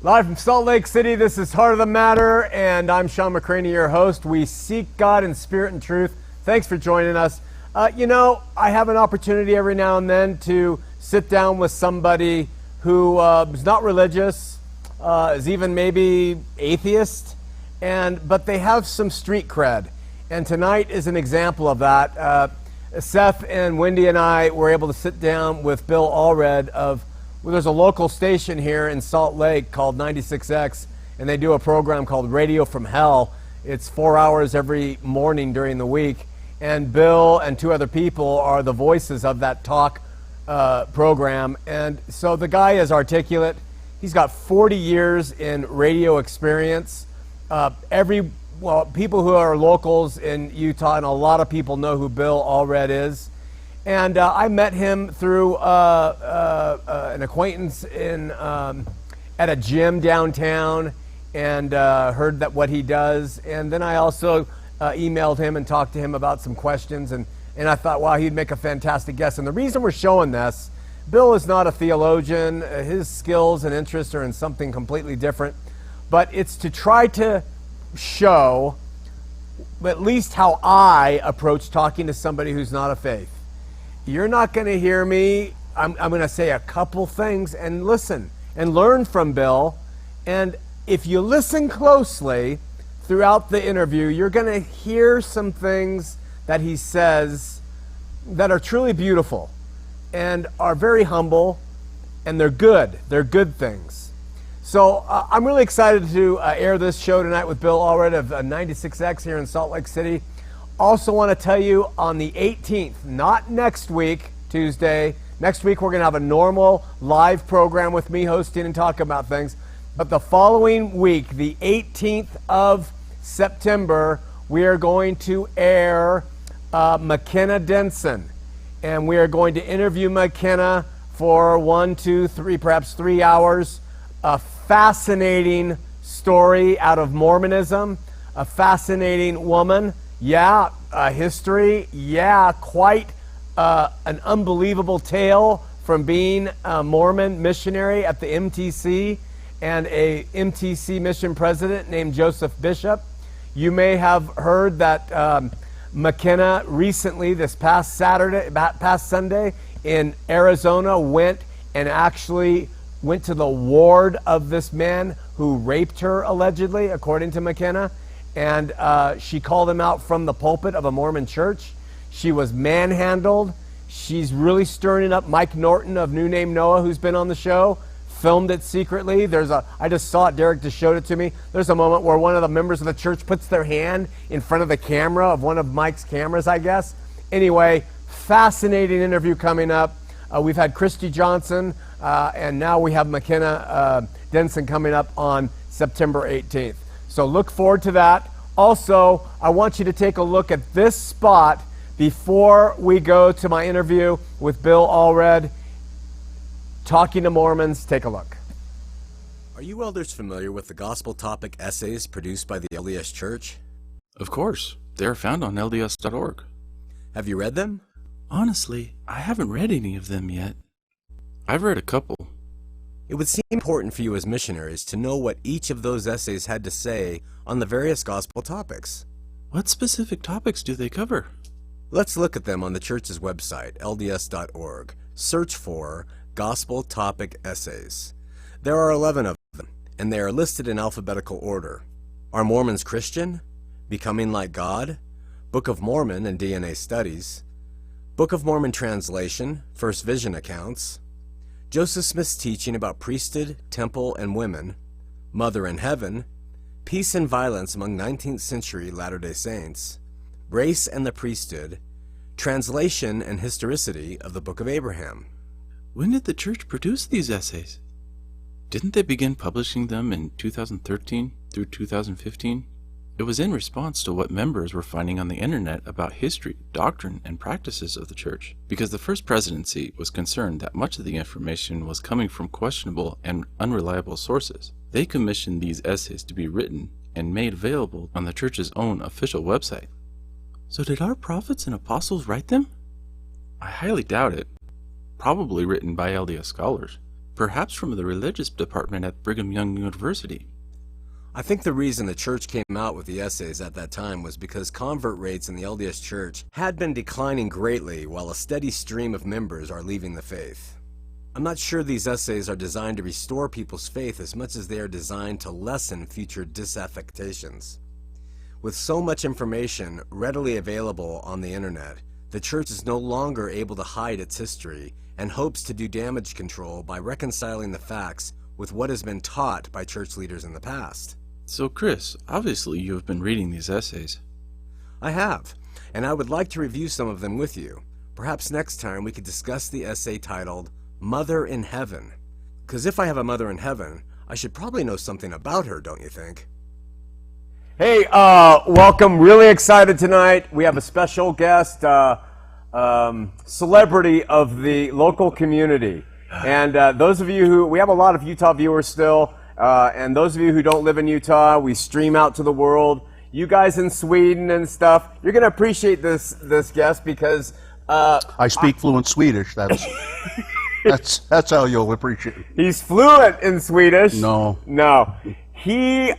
Live from Salt Lake City, this is Heart of the Matter, and I'm Shawn, your host. We seek God in spirit and truth. Thanks for joining us. I have an opportunity every now and then to sit down with somebody who is not religious, is even maybe atheist, but they have some street cred. And tonight is an example of that. Seth and Wendy and I were able to sit down with Bill Allred there's a local station here in Salt Lake called 96X, and they do a program called Radio from Hell. It's 4 hours every morning during the week, and Bill and two other people are the voices of that talk program. And so the guy is articulate. He's got 40 years in radio experience. People who are locals in Utah, and a lot of people know who Bill Allred is. And I met him through an acquaintance at a gym downtown, and heard what he does. And then I also emailed him and talked to him about some questions, and I thought, wow, he'd make a fantastic guest. And the reason we're showing this, Bill is not a theologian. His skills and interests are in something completely different. But it's to try to show at least how I approach talking to somebody who's not of faith. You're not going to hear me. I'm going to say a couple things and listen and learn from Bill. And if you listen closely throughout the interview, you're going to hear some things that he says that are truly beautiful and are very humble, and they're good. They're good things. So I'm really excited to air this show tonight with Bill Allred of 96X here in Salt Lake City. Also want to tell you on the 18th, not next week, Tuesday. Next week we're going to have a normal live program with me hosting and talking about things. But the following week, the 18th of September, we are going to air McKenna Denson. And we are going to interview McKenna for 1, 2, 3, perhaps 3 hours. A fascinating story out of Mormonism. A fascinating woman. Yeah, history. Yeah, quite an unbelievable tale from being a Mormon missionary at the MTC and a MTC mission president named Joseph Bishop. You may have heard that McKenna recently, this past Sunday in Arizona, went to the ward of this man who raped her allegedly, according to McKenna. And she called him out from the pulpit of a Mormon church. She was manhandled. She's really stirring up Mike Norton of New Name Noah, who's been on the show, filmed it secretly. I just saw it, Derek just showed it to me. There's a moment where one of the members of the church puts their hand in front of the camera of one of Mike's cameras, I guess. Anyway, fascinating interview coming up. We've had Christy Johnson, and now we have McKenna Denson coming up on September 18th. So look forward to that. Also, I want you to take a look at this spot before we go to my interview with Bill Allred, Talking to Mormons. Take a look. Are you elders familiar with the gospel topic essays produced by the LDS Church? Of course. They are found on LDS.org. Have you read them? Honestly, I haven't read any of them yet. I've read a couple. It would seem important for you as missionaries to know what each of those essays had to say on the various gospel topics. What specific topics do they cover? Let's look at them on the church's website, LDS.org. Search for Gospel Topic Essays. There are 11 of them, and they are listed in alphabetical order. Are Mormons Christian? Becoming Like God? Book of Mormon and DNA Studies. Book of Mormon Translation, First Vision Accounts. Joseph Smith's teaching about priesthood, temple, and women, Mother in Heaven, Peace and Violence Among 19th Century Latter-day Saints, Race and the Priesthood, Translation and Historicity of the Book of Abraham. When did the church produce these essays? Didn't they begin publishing them in 2013 through 2015? It was in response to what members were finding on the internet about history, doctrine, and practices of the church, because the first presidency was concerned that much of the information was coming from questionable and unreliable sources. They commissioned these essays to be written and made available on the church's own official website. So did our prophets and apostles write them? I highly doubt it. Probably written by LDS scholars. perhaps from the religious department at Brigham Young University. I think the reason the church came out with the essays at that time was because convert rates in the LDS Church had been declining greatly while a steady stream of members are leaving the faith. I'm not sure these essays are designed to restore people's faith as much as they are designed to lessen future disaffectations. With so much information readily available on the internet, the church is no longer able to hide its history and hopes to do damage control by reconciling the facts with what has been taught by church leaders in the past. So Chris, obviously you have been reading these essays. I have, and I would like to review some of them with you. Perhaps next time we could discuss the essay titled Mother in Heaven. Because if I have a mother in heaven, I should probably know something about her, don't you think? Hey, welcome. Really excited tonight. We have a special guest, celebrity of the local community. And those of you we have a lot of Utah viewers still, and those of you who don't live in Utah, we stream out to the world. You guys in Sweden and stuff, you're going to appreciate this guest because... I speak fluent Swedish. That's how you'll appreciate it. He's fluent in Swedish. No.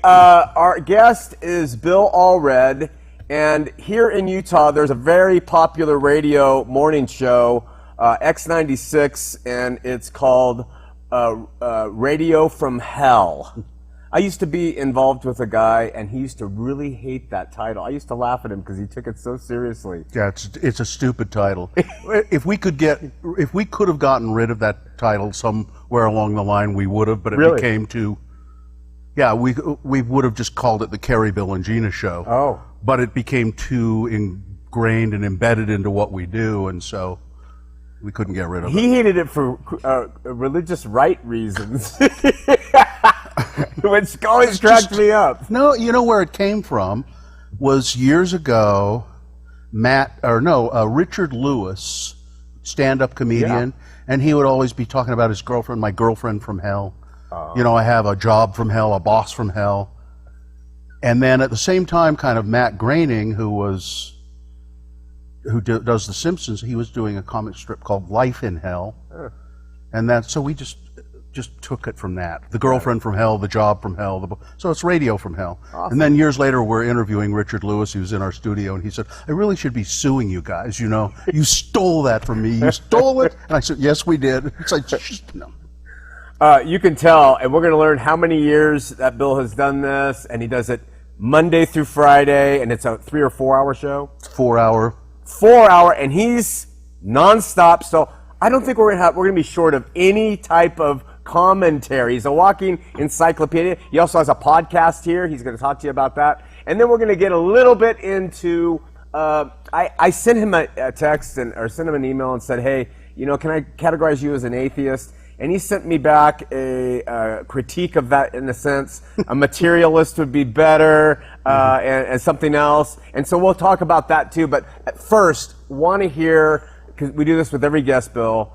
Our guest is Bill Allred, and here in Utah, there's a very popular radio morning show, X96, and it's called Radio from Hell. I used to be involved with a guy, and he used to really hate that title. I used to laugh at him because he took it so seriously. Yeah, it's a stupid title. If we could have gotten rid of that title somewhere along the line, we would have. But it Really? became too. Yeah, we would have just called it the Carrie, Bill, and Gina show. Oh. But it became too ingrained and embedded into what we do, and so we couldn't get rid of it. He hated it for religious right reasons, which always cracked me up. No, you know where it came from was years ago. Richard Lewis, stand-up comedian, and he would always be talking about his girlfriend, my girlfriend from hell. You know, I have a job from hell, a boss from hell. And then at the same time, kind of Matt Groening, who does The Simpsons, he was doing a comic strip called Life in Hell. And so we just took it from that. The girlfriend from hell, the job from hell. So it's radio from hell. Awesome. And then years later, we're interviewing Richard Lewis, who's in our studio, and he said, I really should be suing you guys, you know. You stole that from me. You stole it? And I said, yes, we did. It's like, no. You can tell, and we're going to learn how many years that Bill has done this, and he does it Monday through Friday, and it's a 3 or 4 hour show. 4 hour. 4 hour, and he's nonstop. So I don't think we're going to be short of any type of commentary. He's a walking encyclopedia. He also has a podcast here. He's going to talk to you about that, and then we're going to get a little bit into. I sent him a text or sent him an email and said, hey, you know, can I categorize you as an atheist? And he sent me back a critique of that, in a sense. A materialist would be better, and something else. And so we'll talk about that too. But at first, want to hear, because we do this with every guest, Bill,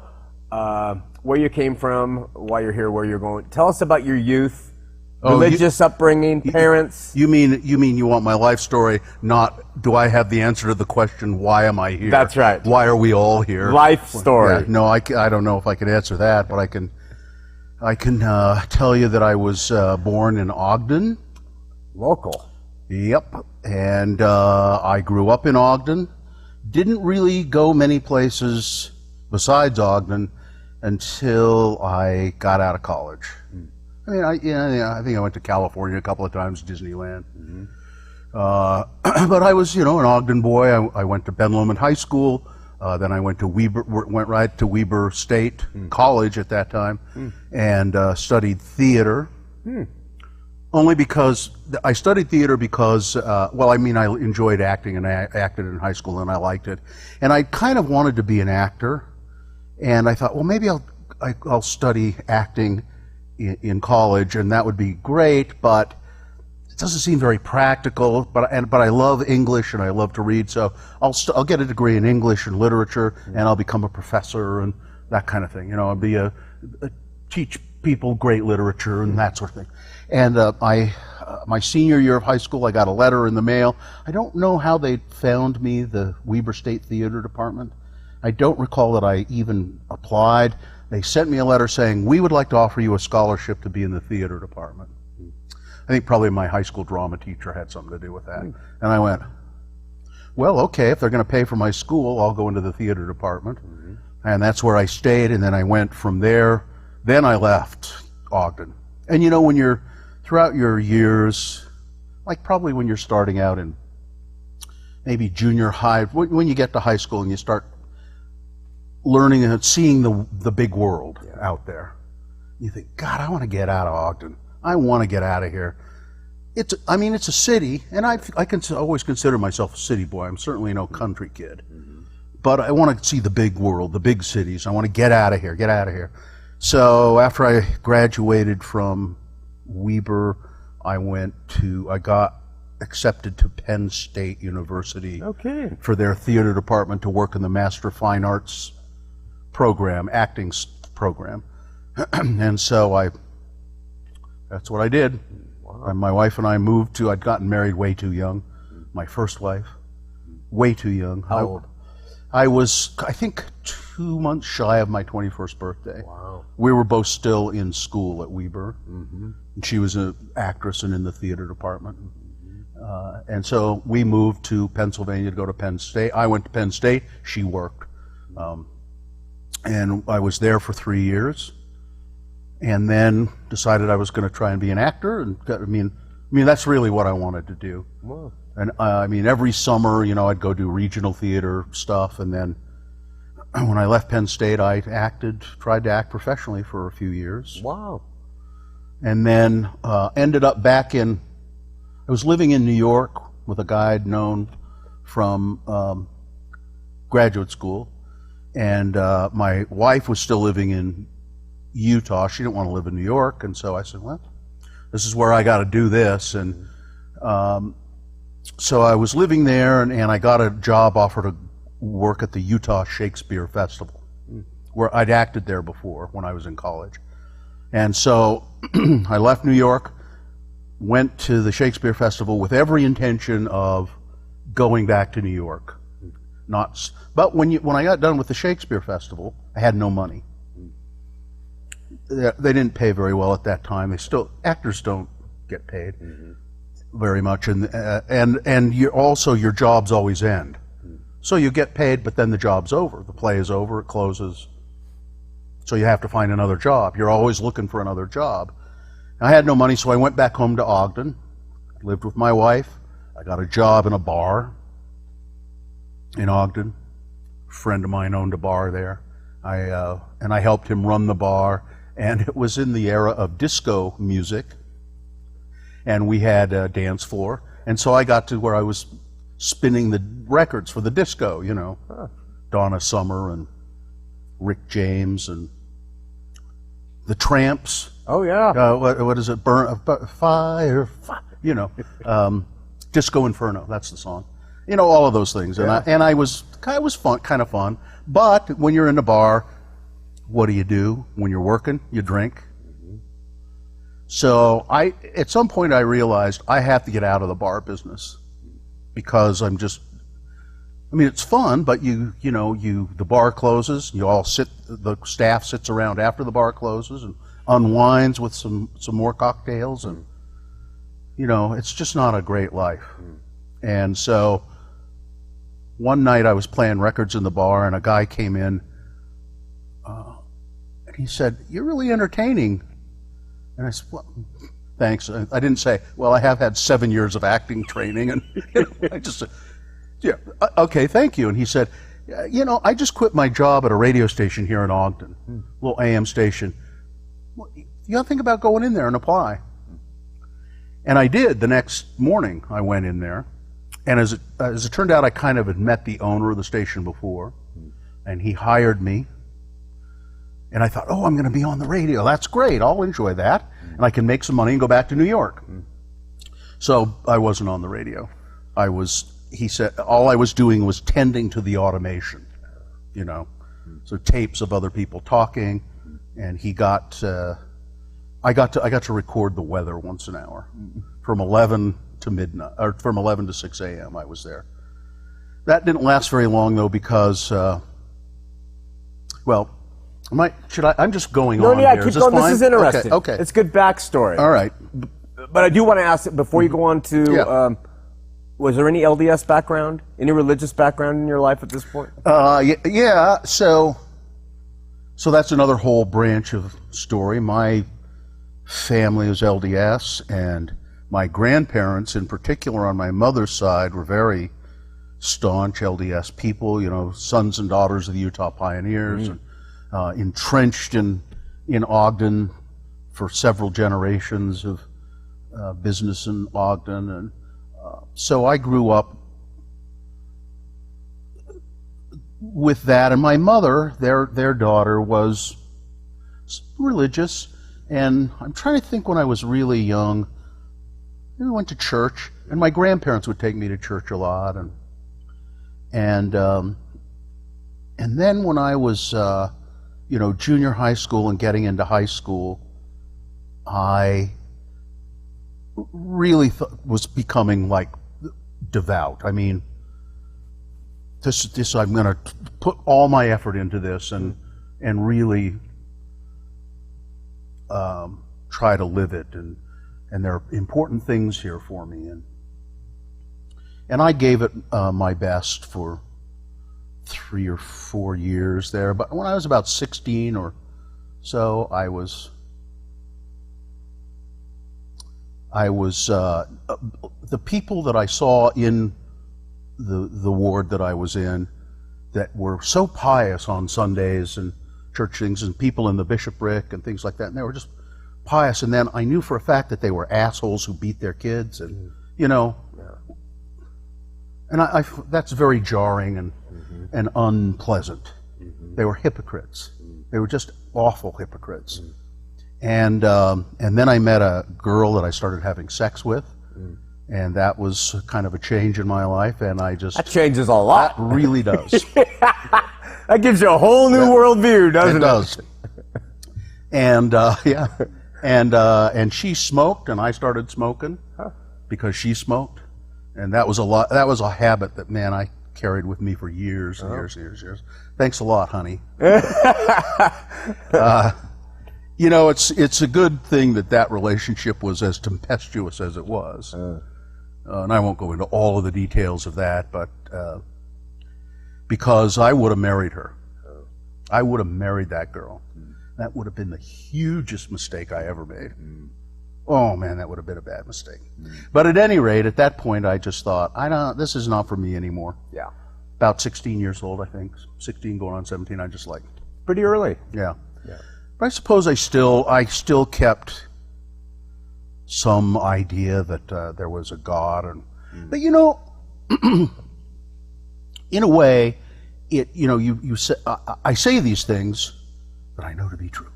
where you came from, why you're here, where you're going. Tell us about your youth, religious upbringing, parents. You mean you want my life story, not do I have the answer to the question, why am I here? That's right. Why are we all here? Life story. Yeah, no, I don't know if I can answer that, but I can tell you that I was born in Ogden. Local. Yep. And I grew up in Ogden. Didn't really go many places besides Ogden until I got out of college. I mean, I think I went to California a couple of times, Disneyland. Mm-hmm. But I was, an Ogden boy. I went to Ben Lomond High School. Then I went right to Weber State College at that time, and studied theater. Only because I studied theater because, I enjoyed acting, and I acted in high school, and I liked it. And I kind of wanted to be an actor, and I thought, well, maybe I'll study acting in college, and that would be great, but it doesn't seem very practical. But I love English, and I love to read, so I'll get a degree in English and literature, and I'll become a professor and that kind of thing. I'll be teach people great literature and that sort of thing. And my senior year of high school, I got a letter in the mail. I don't know how they found me, the Weber State Theater Department. I don't recall that I even applied. they sent me a letter saying, we would like to offer you a scholarship to be in the theater department. I think probably my high school drama teacher had something to do with that. And I went, well, okay, if they're going to pay for my school, I'll go into the theater department. And that's where I stayed, and then I went from there. Then I left Ogden. And you know, when you're, throughout your years, like probably when you're starting out in maybe junior high, when you get to high school and you start learning and seeing the big world out there, you think, God, I want to get out of Ogden. I want to get out of here. It's a city, and I can always consider myself a city boy. I'm certainly no country kid. But I want to see the big world, the big cities. I want to get out of here. So after I graduated from Weber, I got accepted to Penn State University for their theater department to work in the Master of Fine Arts program, acting program. And so that's what I did. Wow. And my wife and I moved I'd gotten married way too young. My first wife, way too young. How old? I was, I think, 2 months shy of my 21st birthday. Wow. We were both still in school at Weber. And she was an actress and in the theater department. And so we moved to Pennsylvania to go to Penn State. I went to Penn State. She worked. And I was there for 3 years. And then decided I was going to try and be an actor. And I mean, that's really what I wanted to do. Wow. And every summer, I'd go do regional theater stuff. And then when I left Penn State, I tried to act professionally for a few years. Wow. And then ended up I was living in New York with a guy I'd known from graduate school. And my wife was still living in Utah. She didn't want to live in New York. And so I said, well, this is where I got to do this. And so I was living there, and I got a job offer to work at the Utah Shakespeare Festival, where I'd acted there before when I was in college. And so I left New York, went to the Shakespeare Festival with every intention of going back to New York. But when I got done with the Shakespeare Festival, I had no money. They didn't pay very well at that time. Actors don't get paid very much, and your jobs always end. So you get paid, but then the job's over. The play is over, it closes. So you have to find another job. You're always looking for another job. I had no money, so I went back home to Ogden, lived with my wife. I got a job in a bar in Ogden. A friend of mine owned a bar there. And I helped him run the bar, and it was in the era of disco music. And we had a dance floor, and so I got to where I was spinning the records for the disco, Donna Summer and Rick James and the Tramps. Oh yeah. What is it? Fire, Disco Inferno. That's the song. All of those things. Yeah. And it was fun, kind of fun. But when you're in the bar, what do? When you're working, you drink. So at some point I realized I have to get out of the bar business, because it's fun, but the bar closes, the staff sits around after the bar closes and unwinds with some more cocktails, and it's just not a great life. And so one night I was playing records in the bar, and a guy came in and he said, "You're really entertaining." And I said, well, thanks. I didn't say, well, I have had 7 years of acting training. And I just said, yeah, okay, thank you. And he said, I just quit my job at a radio station here in Ogden, little AM station. Well, you got to think about going in there and apply. And I did. The next morning I went in there. And as it turned out, I kind of had met the owner of the station before. And he hired me. And I thought, oh, I'm going to be on the radio. That's great. I'll enjoy that. And I can make some money and go back to New York. So I wasn't on the radio. He said, all I was doing was tending to the automation, So tapes of other people talking. And I got to record the weather once an hour. From 11 to midnight, or from 11 to 6 a.m. I was there. That didn't last very long, though, because, I'm just going No, on yeah, here. keep Is this going. fine? This is interesting. Okay. It's good backstory. All right. But I do want to ask, before you go on to, Yeah. was there any LDS background, any religious background in your life at this point? Yeah. So that's another whole branch of story. My family was LDS, and my grandparents, in particular on my mother's side, were very staunch LDS people. You know, sons and daughters of the Utah pioneers, and entrenched in Ogden for several generations of business in Ogden, and so I grew up with that. And my mother, their daughter, was religious, and I'm trying to think when I was really young. We went to church, and my grandparents would take me to church a lot, and then when I was junior high school and getting into high school, I really was becoming like devout. I mean, this I'm going to put all my effort into this and really try to live it, and there are important things here for me, and I gave it my best for 3 or 4 years there. But when I was about 16 or so, I was the people that I saw in the ward that I was in that were so pious on Sundays and church things, and people in the bishopric and things like that, and they were just pious. And then I knew for a fact that they were assholes who beat their kids, and and I that's very jarring and unpleasant. They were hypocrites. They were just awful hypocrites. And then I met a girl that I started having sex with, and that was kind of a change in my life. And that changes a lot. That really does. That gives you a whole new worldview, doesn't it? It does. And and she smoked, and I started smoking because she smoked, and that was a habit that, man, I carried with me for years and years and years and years. Thanks a lot, honey. It's a good thing that relationship was as tempestuous as it was. And I won't go into all of the details of that, but because I would have married her. I would have married that girl. That would have been the hugest mistake I ever made. Oh man, that would have been a bad mistake. But at any rate, at that point, I just thought, this is not for me anymore. Yeah. About 16 years old, I think. 16 going on 17, I just like. Pretty early. Yeah. But I suppose I still kept some idea that there was a God, but in a way, you say, I say these things that I know to be true.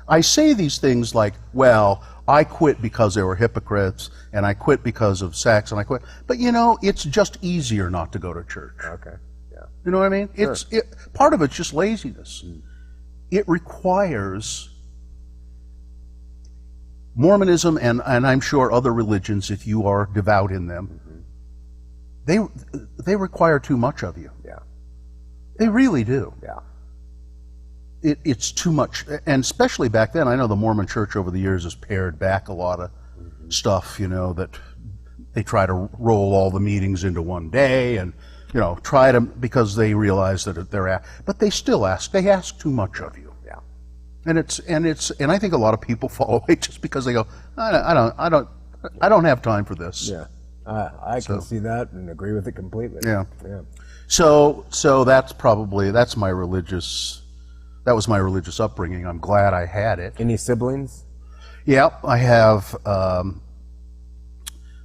I say these things like, well, I quit because they were hypocrites, and I quit because of sex, and I quit. But it's just easier not to go to church. Okay. Yeah. You know what I mean? Sure. Part of it's just laziness. It requires Mormonism and I'm sure other religions, if you are devout in them, they require too much of you. Yeah. They really do. Yeah. It's too much, and especially back then, I know the Mormon Church over the years has pared back a lot of stuff, that they try to roll all the meetings into one day, and try to, because they realize that but they still ask too much of you. Yeah. And I think a lot of people fall away just because they go, I don't have time for this. Yeah. I can see that and agree with it completely. Yeah. Yeah. So that was my religious upbringing. I'm glad I had it. Any siblings? Yeah, I have. I'm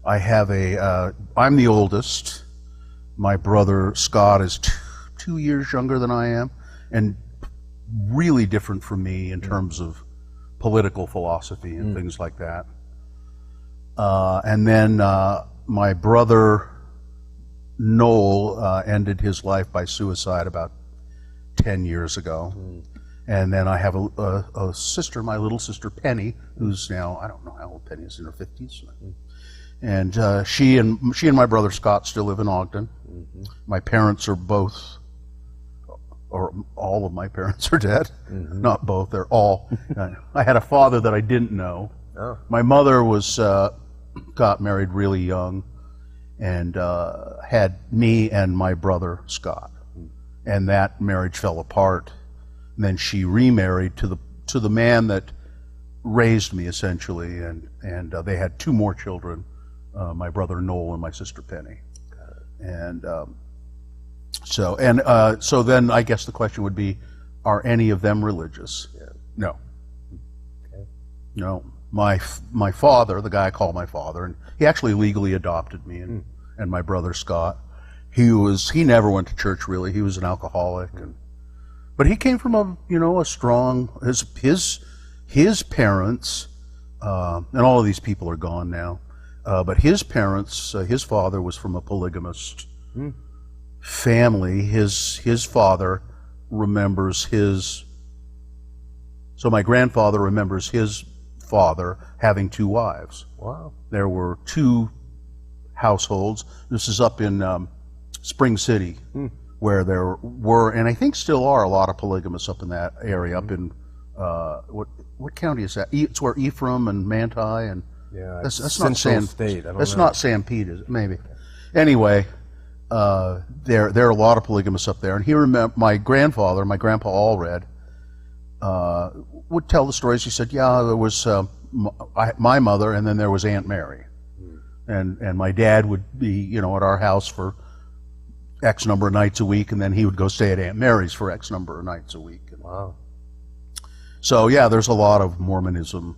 the oldest. My brother Scott is 2 years younger than I am, and really different from me in terms of political philosophy and things like that. And then my brother Noel ended his life by suicide about 10 years ago. And then I have a sister, my little sister Penny, who's now, I don't know how old Penny is, in her 50s. And she and my brother Scott still live in Ogden. My parents are both or all of my parents are dead. Not both, they're all. I had a father that I didn't know. Oh. My mother got married really young and had me and my brother Scott. And that marriage fell apart. And then she remarried to the man that raised me, essentially, and they had 2 more children, my brother Noel and my sister Penny. And so then I guess the question would be, are any of them religious? Yeah. No. Okay. No. My father, the guy I call my father, and he actually legally adopted me and my brother Scott. He never went to church really. He was an alcoholic, but he came from a strong, his parents, and all of these people are gone now, but his parents, his father was from a polygamist family. His father remembers so my grandfather remembers his father having 2 wives. Wow. There were 2 households. This is up in Spring City, where there were, and I think still are, a lot of polygamists up in that area, up in, what county is that? It's where Ephraim and Manti and, Yeah, that's not Central State. I don't that's know. not Sanpete, is it? Maybe. Anyway, there are a lot of polygamists up there, and my grandfather, my grandpa Allred, would tell the stories. He said, yeah, there was my mother, and then there was Aunt Mary, and my dad would be at our house for X number of nights a week, and then he would go stay at Aunt Mary's for X number of nights a week. Wow. So yeah, there's a lot of Mormonism.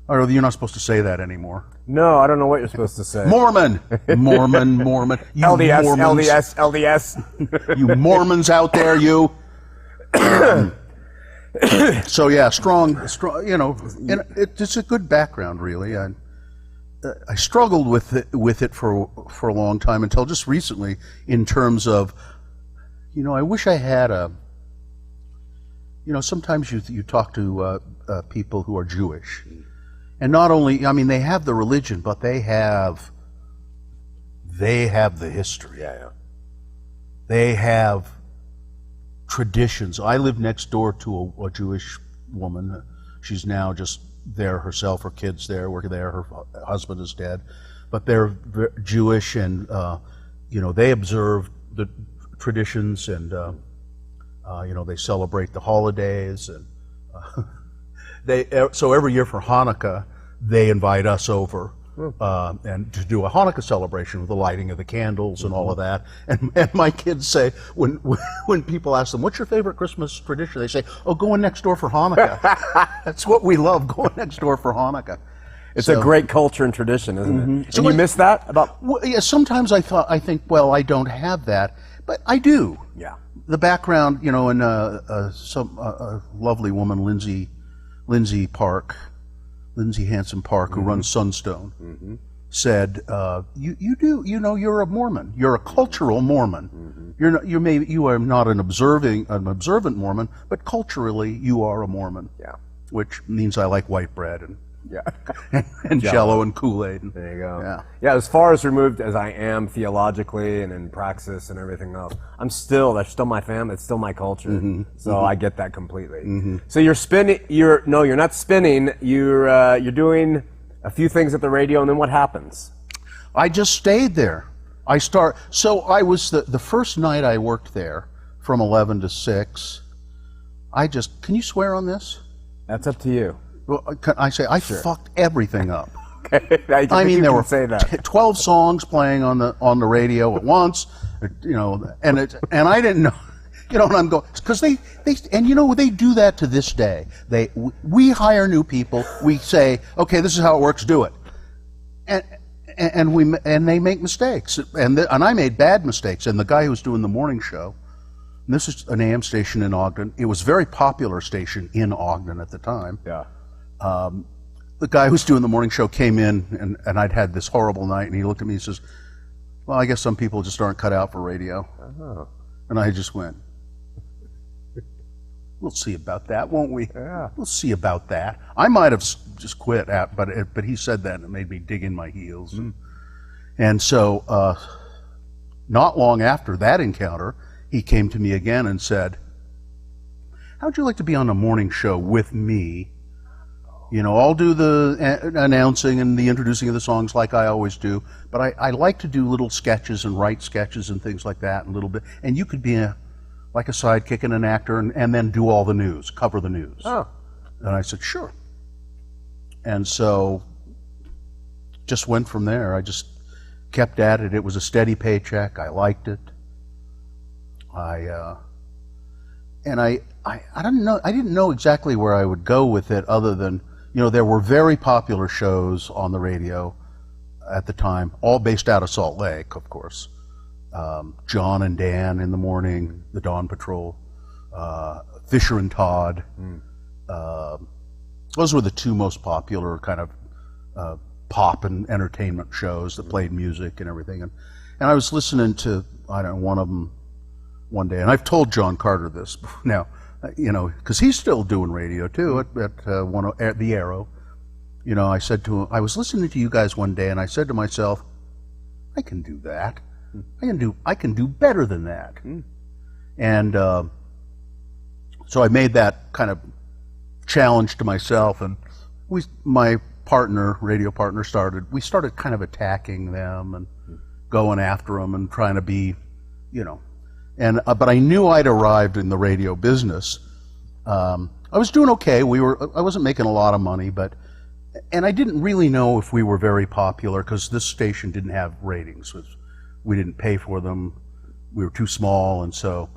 Or you're not supposed to say that anymore. No, I don't know what you're supposed to say. Mormon. You LDS, Mormons. LDS. You Mormons out there, you. So yeah, strong. And it's a good background, really. I struggled with it for a long time until just recently, in terms of, I wish I had sometimes you talk to people who are Jewish, and not only, they have the religion, but they have the history. Yeah. They have traditions. I live next door to a Jewish woman. She's now just there herself. Her kids there, working there. Her husband is dead, but they're Jewish, and they observe the traditions, and they celebrate the holidays, and so every year for Hanukkah they invite us over and to do a Hanukkah celebration with the lighting of the candles and all of that. And my kids say, when people ask them, what's your favorite Christmas tradition? They say, oh, going next door for Hanukkah. That's what we love, going next door for Hanukkah. It's a great culture and tradition, isn't it? So you miss that? Well, yeah, sometimes I think, well, I don't have that, but I do. Yeah. The background, and some lovely woman, Lindsay Hanson Park, who runs Sunstone, said, "You do, you're a Mormon. You're a cultural Mormon. You are not an observant Mormon, but culturally you are a Mormon." Yeah. Which means I like white bread and Yeah. and Jello and Kool-Aid. There you go. Yeah. Yeah, as far as removed as I am theologically and in praxis and everything else, that's still my family, it's still my culture. So I get that completely. So you're spinning, you're not spinning, you're doing a few things at the radio, and then what happens? I just stayed there. So I was the first night I worked there from 11 to 6. Can you swear on this? That's up to you. Well, I fucked everything up. Okay. There were say that. 12 songs playing on the radio at once, and I didn't know, and I'm going, because they do that to this day. We hire new people. We say, okay, this is how it works. Do it, and they make mistakes, and I made bad mistakes. And the guy who was doing the morning show, and this is an AM station in Ogden. It was a very popular station in Ogden at the time. Yeah. The guy who was doing the morning show came in, and I'd had this horrible night, and he looked at me and says, well, I guess some people just aren't cut out for radio. Oh. And I just went, we'll see about that, won't we? Yeah. We'll see about that. I might have just quit, but he said that, and it made me dig in my heels. And so not long after that encounter, he came to me again and said, how'd you like to be on a morning show with me? You know, I'll do the announcing and the introducing of the songs like I always do, but I like to do little sketches and write sketches and things like that, a little bit. And you could be like a sidekick and an actor, and then do all the news, cover the news. Oh. And I said, sure. And so just went from there. I just kept at it. It was a steady paycheck. I liked it. I didn't know exactly where I would go with it, other than, you know, there were very popular shows on the radio at the time, all based out of Salt Lake, of course. John and Dan in the morning, the Dawn Patrol, Fisher and Todd. Those were the two most popular kind of pop and entertainment shows that played music and everything. And I was listening to, I don't know, one of them one day, and I've told John Carter this now, you know, because he's still doing radio too at the Arrow. You know, I said to him, I was listening to you guys one day, and I said to myself, I can do that. I can do better than that. And so I made that kind of challenge to myself, and my radio partner started kind of attacking them and going after them and trying to be, you know, and but I knew I'd arrived in the radio business. I was doing okay. I wasn't making a lot of money, and I didn't really know if we were very popular, because this station didn't have ratings. We didn't pay for them. We were too small, and so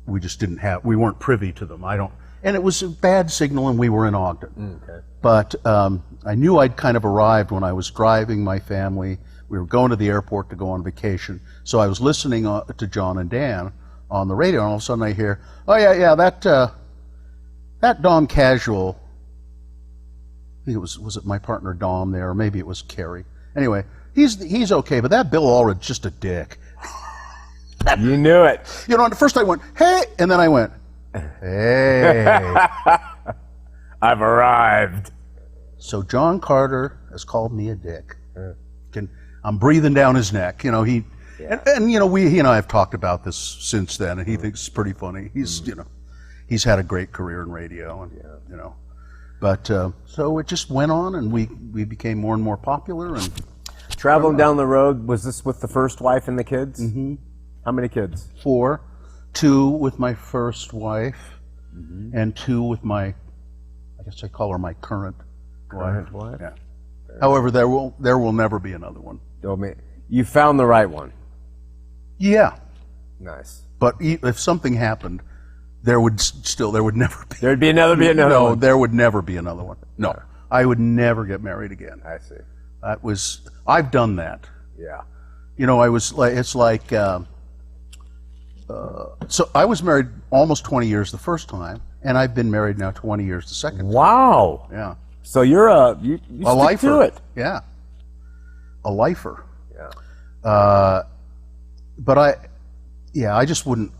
we just we weren't privy to them. And it was a bad signal, and we were in Ogden. Okay. But I knew I'd kind of arrived when I was driving my family. We were going to the airport to go on vacation, so I was listening to John and Dan on the radio, and all of a sudden I hear, oh yeah, that Dom Casual, I think was it my partner Dom there, or maybe it was Kerry. Anyway, he's okay, but that Bill Allred's just a dick. You knew it. You know, and at first I went, hey, and then I went, hey. I've arrived. So John Carter has called me a dick. I'm breathing down his neck. You know, and you know, he and I have talked about this since then, and he thinks it's pretty funny. You know, he's had a great career in radio, and you know, but so it just went on, and we became more and more popular. And traveling down the road, was this with the first wife and the kids? Mm-hmm. How many kids? 4, 2 with my first wife, and 2 with my, I guess I call her my current wife. Yeah. However, there will never be another one. You found the right one. Yeah. Nice. But if something happened, there would never be. There'd be another one. No, there would never be another one. No, Yeah. I would never get married again. I see. I've done that. Yeah. You know, it's like, so I was married almost 20 years the first time, and I've been married now 20 years the second time. Wow. Yeah. So you're you A stick lifer. to it. Yeah. A lifer. Yeah. But I just wouldn't.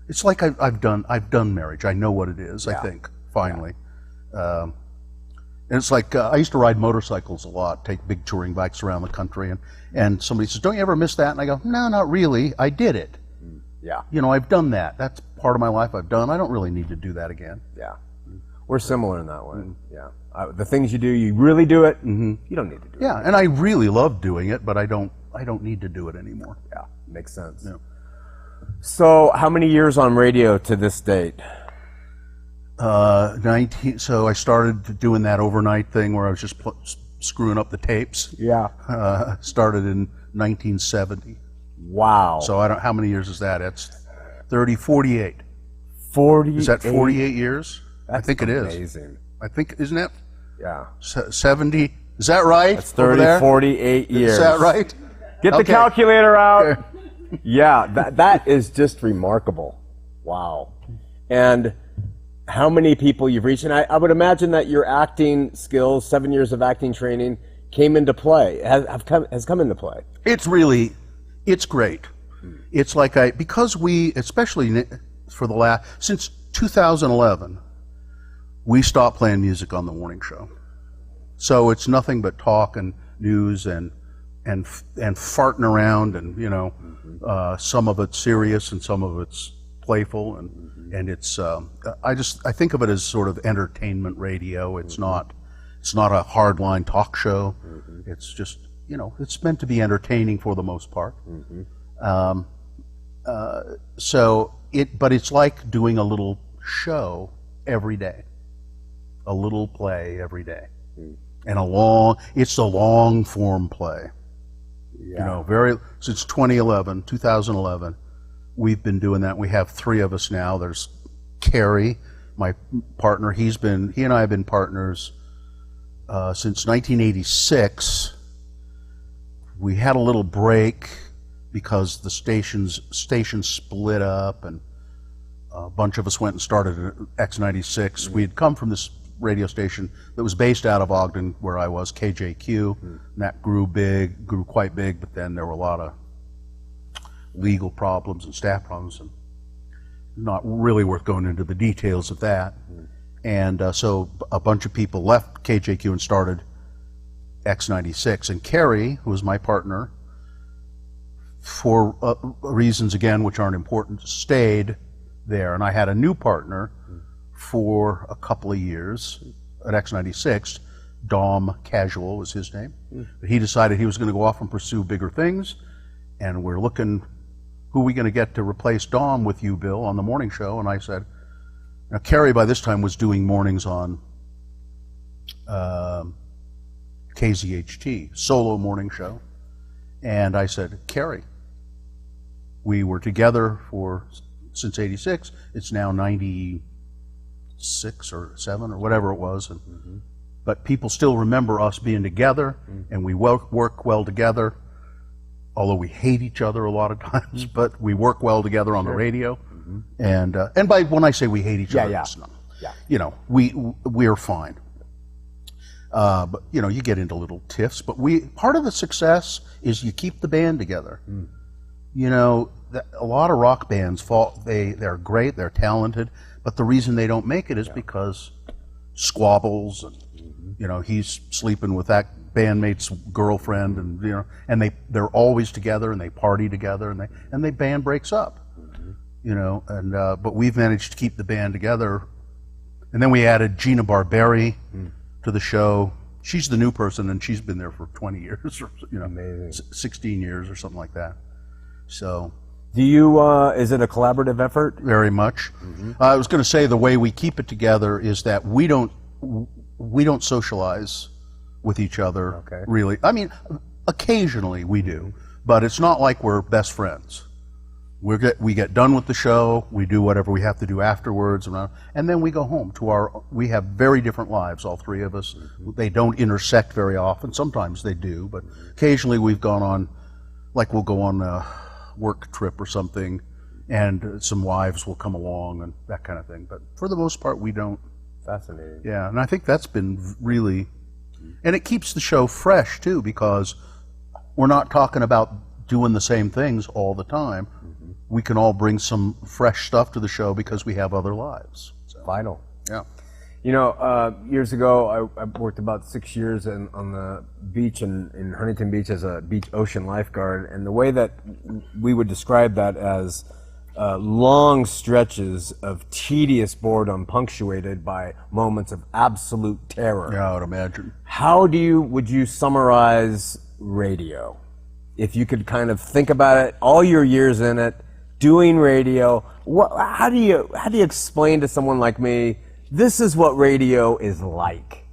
It's like I've done marriage. I know what it is. Yeah. I think finally, and it's like I used to ride motorcycles a lot, take big touring bikes around the country, and somebody says, "Don't you ever miss that?" And I go, "No, not really. I did it. Yeah. You know, I've done that. That's part of my life I've done. I don't really need to do that again." Yeah. We're similar in that way. Yeah. The things you do, you really do it. You don't need to do it. Yeah, and I really love doing it, but I don't need to do it anymore. Yeah. Makes sense. Yeah. So, how many years on radio to this date? 19. So I started doing that overnight thing where I was just screwing up the tapes. Yeah. Started in 1970. Wow. So how many years is that? It's 48. 40. Is that 48 years? I That's think it is. amazing. I think, isn't it? Yeah. 70. Is that right? That's 30, 48 years. Is that right? Get the calculator out. Yeah, that is just remarkable. Wow. And how many people you've reached? And I would imagine that your acting skills, 7 years of acting training, came into play, has come into play. It's great. It's like because we, especially for since 2011, we stopped playing music on the morning show. So it's nothing but talk and news and farting around, and you know, some of it's serious and some of it's playful and it's I think of it as sort of entertainment radio. It's not a hardline talk show. It's just, you know, it's meant to be entertaining for the most part. But it's like doing a little show every day, a little play every day, and it's a long form play. You know, since 2011, we've been doing that. We have 3 of us now. There's Kerry, my partner. He and I have been partners since 1986. We had a little break because the station split up, and a bunch of us went and started X96. We had come from this radio station that was based out of Ogden, where I was, KJQ, and that grew quite big, but then there were a lot of legal problems and staff problems, and not really worth going into the details of that. And so a bunch of people left KJQ and started X96, and Kerry, who was my partner, for reasons, again, which aren't important, stayed there. And I had a new partner for a couple of years at X96. Dom Casual was his name. But he decided he was going to go off and pursue bigger things, and we're looking, who are we going to get to replace Dom with you, Bill, on the morning show? And I said, now Kerry by this time was doing mornings on KZHT, solo morning show. And I said, Kerry, we were together since 86. It's now 96 or 7 or whatever it was. But people still remember us being together, and we work well together, although we hate each other a lot of times, but we work well together on the radio. And when I say we hate each other, it's not, you know, we're fine. But you know, you get into little tiffs, but part of the success is you keep the band together. You know, a lot of rock bands they're great, they're talented, but the reason they don't make it is because squabbles, and you know, he's sleeping with that bandmate's girlfriend, and you know, and they're always together, and they party together, and the band breaks up. You know, and but we've managed to keep the band together. And then we added Gina Barberi to the show. She's the new person, and she's been there for 20 years, or, you know, amazing. 16 years or something like that. So, is it a collaborative effort? Very much. I was going to say the way we keep it together is that we don't socialize with each other. Really. I mean, occasionally we do, but it's not like we're best friends. We get done with the show, we do whatever we have to do afterwards, and then we go home we have very different lives, all 3 of us. They don't intersect very often. Sometimes they do, but occasionally we've gone on, like we'll go on a work trip or something, and some wives will come along and that kind of thing. But for the most part, we don't. Fascinating. Yeah, and I think that's been really, and it keeps the show fresh too, because we're not talking about doing the same things all the time. We can all bring some fresh stuff to the show because we have other lives. So, vital. Yeah. You know, years ago, I worked about 6 years on the beach in Huntington Beach as a beach ocean lifeguard, and the way that we would describe that as long stretches of tedious boredom punctuated by moments of absolute terror. Yeah, I would imagine. How would you summarize radio? If you could kind of think about it, all your years in it, doing radio, how do you explain to someone like me, this is what radio is like?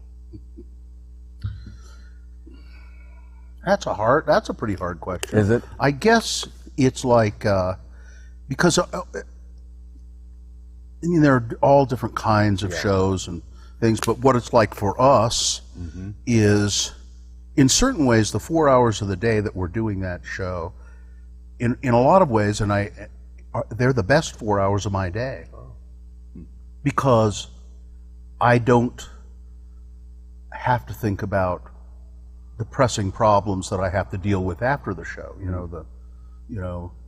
That's a pretty hard question. Is it? I guess it's like, because I mean, there are all different kinds of shows and things, but what it's like for us is, in certain ways, the 4 hours of the day that we're doing that show, in a lot of ways, they're the best 4 hours of my day, because I don't have to think about the pressing problems that I have to deal with after the show.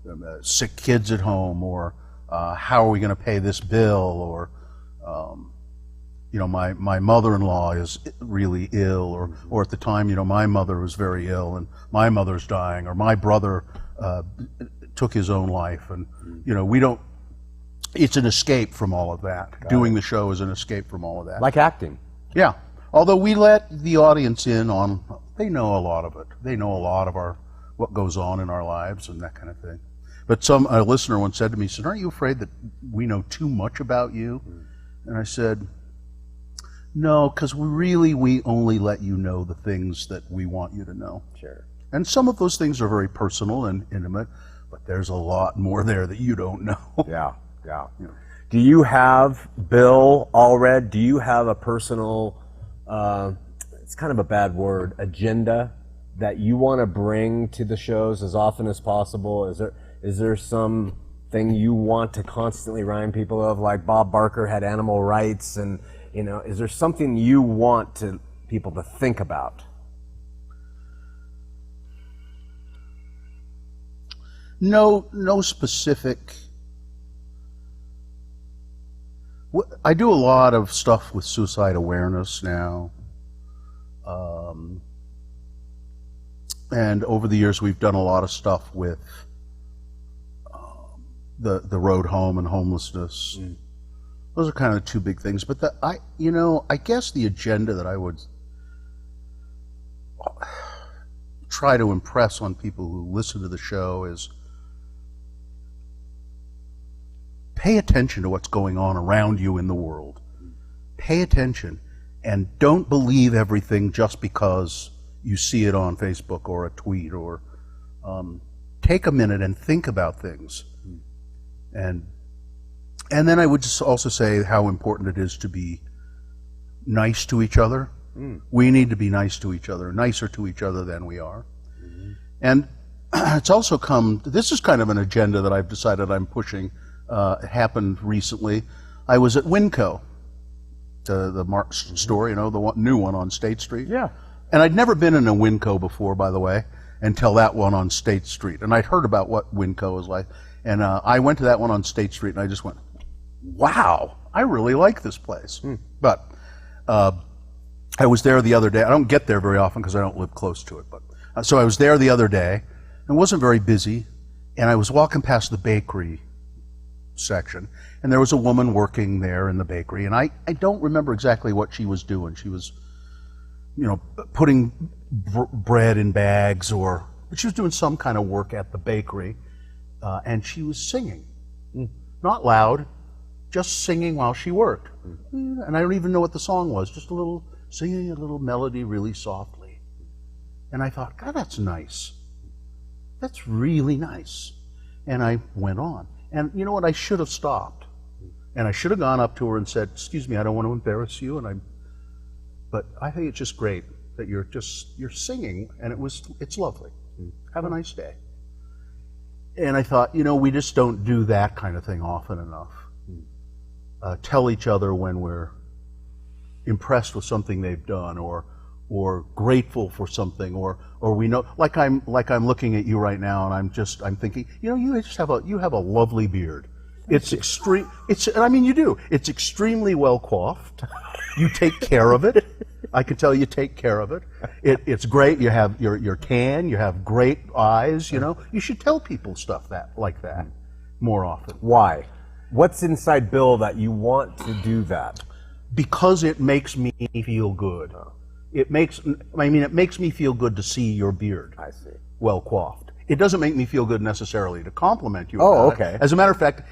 The sick kids at home, or how are we going to pay this bill, or my mother-in-law is really ill, or at the time, my mother was very ill and my mother's dying, or my brother took his own life, and we don't. it's an escape from all of that. Doing the show is an escape from all of that. Like acting. Yeah. Although we let the audience in on, they know a lot of it. They know a lot of what goes on in our lives and that kind of thing. But a listener once said to me, said, "Aren't you afraid that we know too much about you?" And I said, "No, because we only let you know the things that we want you to know." Sure. And some of those things are very personal and intimate, but there's a lot more there that you don't know. Yeah. Do you have, Bill, Allred, do you have a personal, it's kind of a bad word, agenda that you want to bring to the shows as often as possible? Is there something you want to constantly remind people of, like Bob Barker had animal rights, and is there something you want people to think about? No specific. I do a lot of stuff with suicide awareness now. And over the years, we've done a lot of stuff with the road home and homelessness. Those are kind of the two big things. But I guess the agenda that I would try to impress on people who listen to the show is pay attention to what's going on around you in the world. Pay attention, and don't believe everything just because you see it on Facebook or a tweet, or take a minute and think about things. And then I would just also say how important it is to be nice to each other. We need to be nice to each other, nicer to each other than we are. And it's also this is kind of an agenda that I've decided I'm pushing. It happened recently. I was at Winco, the Mark's store, the new one on State Street. Yeah. And I'd never been in a Winco before, by the way, until that one on State Street. And I'd heard about what Winco was like. And I went to that one on State Street, and I just went, wow, I really like this place. But I was there the other day. I don't get there very often because I don't live close to it. But so I was there the other day. It wasn't very busy. And I was walking past the bakery section, and there was a woman working there in the bakery. And I don't remember exactly what she was doing. She was putting bread in bags, but she was doing some kind of work at the bakery, and she was singing. Not loud, just singing while she worked. And I don't even know what the song was, just singing a little melody really softly. And I thought, God, that's nice. That's really nice. And I went on. And you know what, I should have stopped. And I should have gone up to her and said, "Excuse me, I don't want to embarrass you, but I think it's just great that you're singing, and it's lovely. Have a nice day." And I thought, we just don't do that kind of thing often enough. Tell each other when we're impressed with something they've done, or grateful for something, or we know, like I'm looking at you right now, and I'm thinking, you have a lovely beard. It's extreme. You do. It's extremely well coiffed. You take care of it. I can tell you take care of it. It's great. You have you're tan. You have great eyes. You should tell people stuff like that more often. Why? What's inside Bill that you want to do that? Because it makes me feel good. It makes me feel good to see your beard. I see. Well coiffed. It doesn't make me feel good necessarily to compliment you. Oh, about okay. It. As a matter of fact,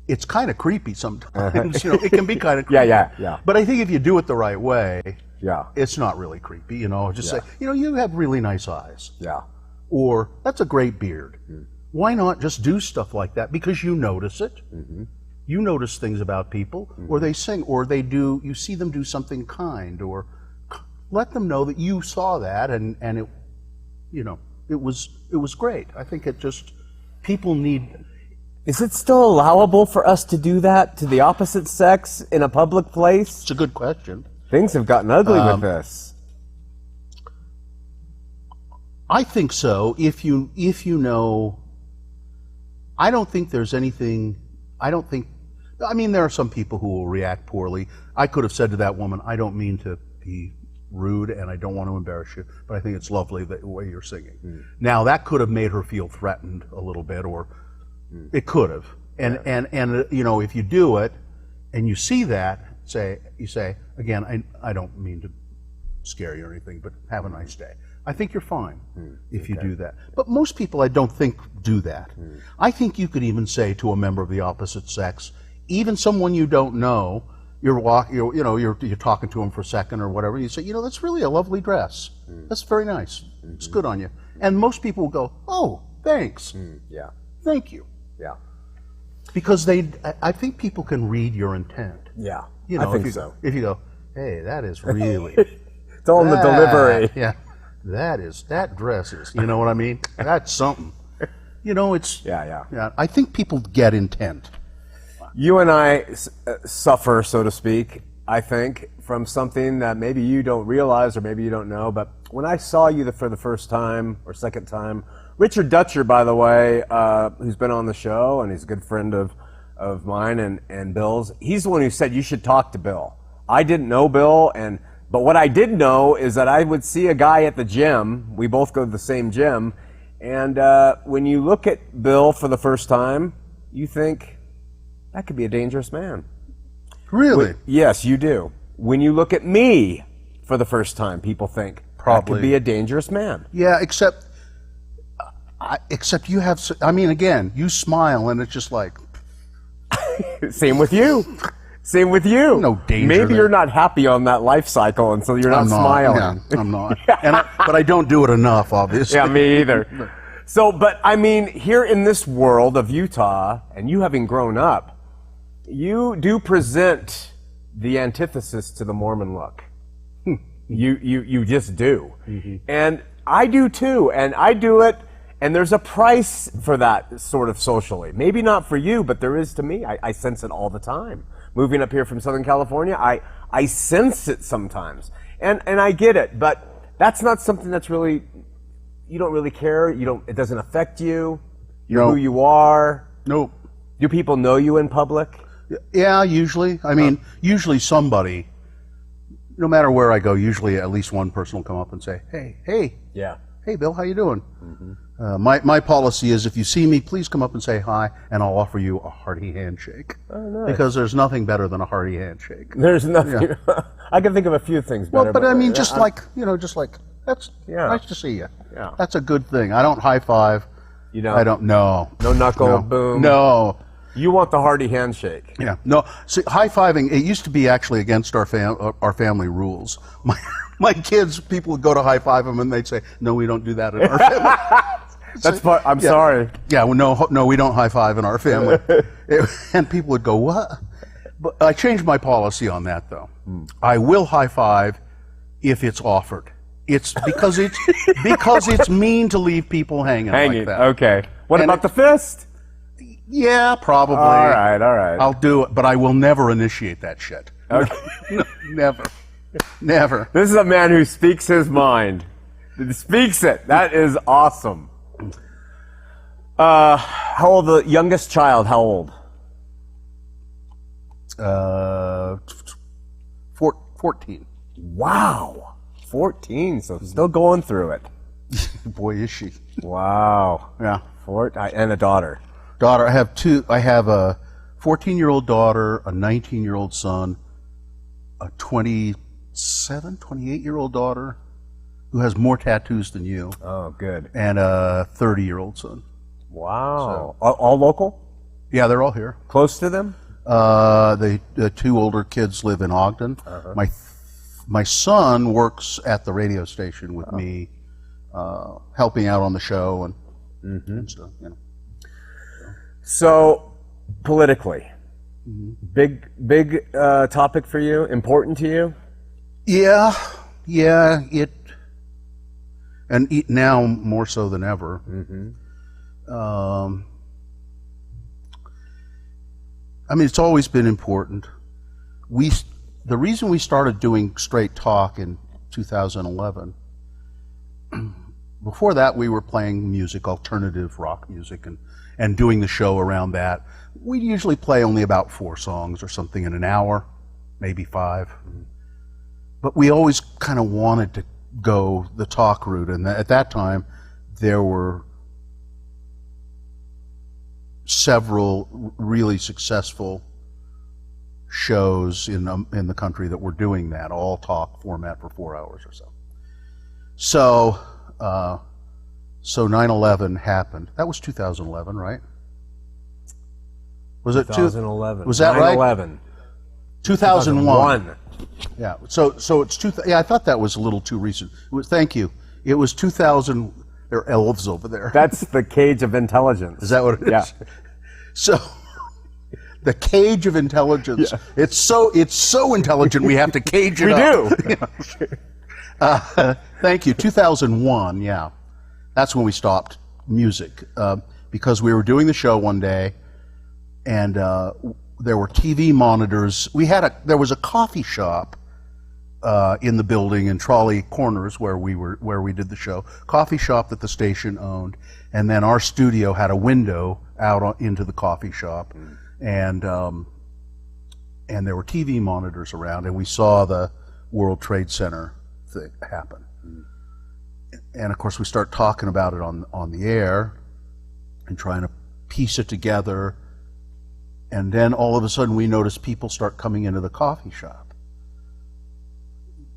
it's kind of creepy sometimes. It can be kind of creepy. Yeah. But I think if you do it the right way, yeah, it's not really creepy. Just say, you have really nice eyes. Yeah. Or that's a great beard. Why not just do stuff like that? Because you notice it. You notice things about people, or they sing, or they do. You see them do something kind, or let them know that you saw that, and it, it was great. I think people need. Is it still allowable for us to do that to the opposite sex in a public place? It's a good question. Things have gotten ugly with this. I think so. If you know, I don't think there's anything. There are some people who will react poorly. I could have said to that woman, "I don't mean to be rude, and I don't want to embarrass you, but I think it's lovely the way you're singing." Now that could have made her feel threatened a little bit, or it could have. And you know, if you do it, and you see that, you say again, I don't mean to scare you or anything, but have a nice day. I think you're fine if you do that. But most people, I don't think, do that. I think you could even say to a member of the opposite sex, even someone you don't know, you're talking to them for a second or whatever. You say, you know, that's really a lovely dress. That's very nice. It's good on you. And most people will go, oh, thanks. Yeah. Thank you. Yeah. Because I think people can read your intent. Yeah. You know, I think so. If you go, hey, that is really. It's all in the delivery. Yeah. That dress is, you know what I mean? That's something. You know, it's. Yeah. I think people get intent. You and I suffer, so to speak, I think, from something that maybe you don't realize or maybe you don't know. But when I saw you for the first time or second time, Richard Dutcher, by the way, who's been on the show and he's a good friend of mine and Bill's, he's the one who said you should talk to Bill. I didn't know Bill, but what I did know is that I would see a guy at the gym. We both go to the same gym. And when you look at Bill for the first time, you think, that could be a dangerous man. Really? Yes, you do. When you look at me for the first time, people think, that could be a dangerous man. Yeah, except you have, I mean, again, you smile and it's just like. Same with you. Same with you. No danger. Maybe there. you're not happy on that life cycle, and so you're not smiling. Yeah, I'm not. But I don't do it enough, obviously. Yeah, me either. So, but I mean, here in this world of Utah, and you having grown up, you do present the antithesis to the Mormon look. You just do. And I do too, and I do it, and there's a price for that sort of socially. Maybe not for you, but there is to me. I sense it all the time. Moving up here from Southern California, I sense it sometimes. And I get it, but that's not something that's really, you don't really care. It doesn't affect you. You're who you are. Nope. Do people know you in public? Yeah, usually. I mean, usually somebody, no matter where I go, usually at least one person will come up and say, hey, Yeah. hey, Bill, how you doing? My policy is if you see me, please come up and say hi, and I'll offer you a hearty handshake. Oh, nice. Because there's nothing better than a hearty handshake. There's nothing. I can think of a few things better. Well, but I mean, just like, that's nice to see you. Yeah. That's a good thing. I don't high five. You know, I don't know. No knuckle, boom. No. You want the hearty handshake. Yeah. No. See, high fiving. It used to be actually against our family rules. My kids, people would go to high five them, and they'd say, "No, we don't do that in our family." I'm sorry. Yeah. Well, no, we don't high five in our family. And people would go, "What?" But I changed my policy on that, though. I will high five if it's offered. It's because it's mean to leave people hanging like that. Okay. What about the fist? Yeah, probably. All right. I'll do it, but I will never initiate that shit. Okay. No, never. This is a man who speaks his mind. Speaks it. That is awesome. How old the youngest child? How old? 14. Wow. 14. So still going through it. Boy, is she. Wow. Yeah. And a daughter. Daughter. I have two. I have a 14-year-old daughter, a 19-year-old son, a 28-year-old daughter who has more tattoos than you. Oh, good. And a 30-year-old son. Wow. So, all local? Yeah, they're all here. Close to them? The two older kids live in Ogden. My son works at the radio station with me, helping out on the show and stuff. You know. So, politically, big topic for you, important to you? Yeah, now more so than ever. I mean, it's always been important. The reason we started doing Straight Talk in 2011, before that we were playing music, alternative rock music, and doing the show around that. We usually play only about 4 songs or something in an hour, maybe 5. But we always kind of wanted to go the talk route, and at that time there were several really successful shows in the country that were doing that, all talk format for 4 hours or so. So 9/11 happened. That was 2011, right? Was it 2011? Was that right? 9/11. 2001. Yeah. So it's yeah. I thought that was a little too recent. Thank you. It was 2000. There are elves over there. That's the cage of intelligence. Is that what it is? Yeah. So the cage of intelligence. Yeah. It's so intelligent we have to cage it up. We do. Thank you. 2001. Yeah. That's when we stopped music because we were doing the show one day, and there were TV monitors. There was a coffee shop in the building in Trolley Corners where we did the show. Coffee shop that the station owned, and then our studio had a window out into the coffee shop, and there were TV monitors around, and we saw the World Trade Center thing happen. And of course, we start talking about it on the air and trying to piece it together. And then all of a sudden, we notice people start coming into the coffee shop.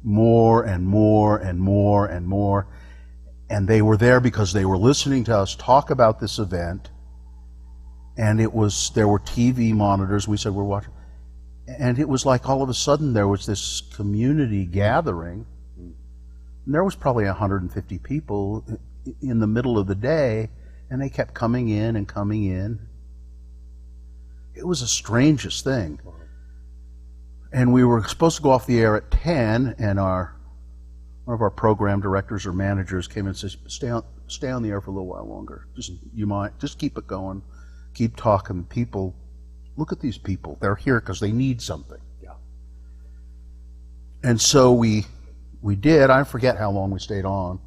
More and more and more and more. And they were there because they were listening to us talk about this event. And there were TV monitors. We said, we're watching. And it was like all of a sudden there was this community gathering. And there was probably 150 people in the middle of the day, and they kept coming in and coming in. It was the strangest thing. And we were supposed to go off the air at 10, and one of our program directors or managers came and said, stay on the air for a little while longer. Just keep it going. Keep talking. People, look at these people. They're here because they need something. Yeah. And so we did. I forget how long we stayed on.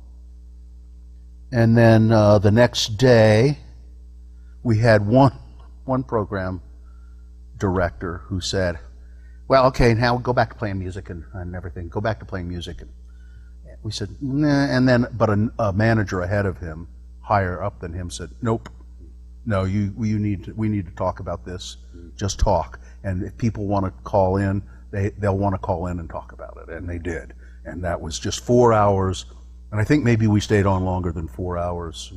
And then the next day, we had one program director who said, well, okay, now go back to playing music and everything. Go back to playing music. And we said, nah. And then, but a manager ahead of him, higher up than him, said, nope. No, we need to talk about this. Just talk. And if people want to call in, they'll want to call in and talk about it. And they did. And that was just 4 hours. And I think maybe we stayed on longer than 4 hours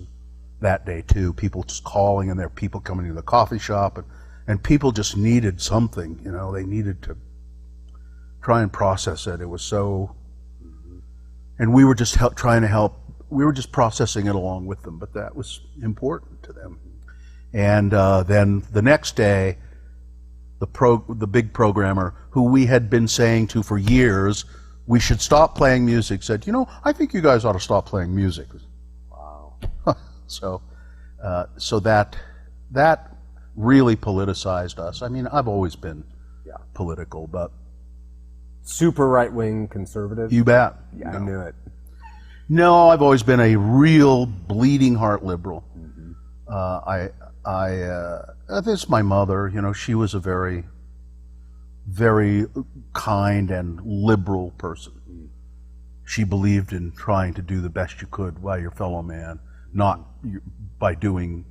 that day too. People just calling, and there were people coming to the coffee shop, and people just needed something, they needed to try and process it. It was so, and we were just trying to help. We were just processing it along with them, but that was important to them. And then the next day, the big programmer, who we had been saying to for years, we should stop playing music, said, I think you guys ought to stop playing music. Wow. So that really politicized us. I mean, I've always been political, but super right-wing conservative. You bet. Yeah, I knew it. No, I've always been a real bleeding heart liberal. This is my mother. She was a very, very kind and liberal person. She believed in trying to do the best you could by your fellow man, not by doing,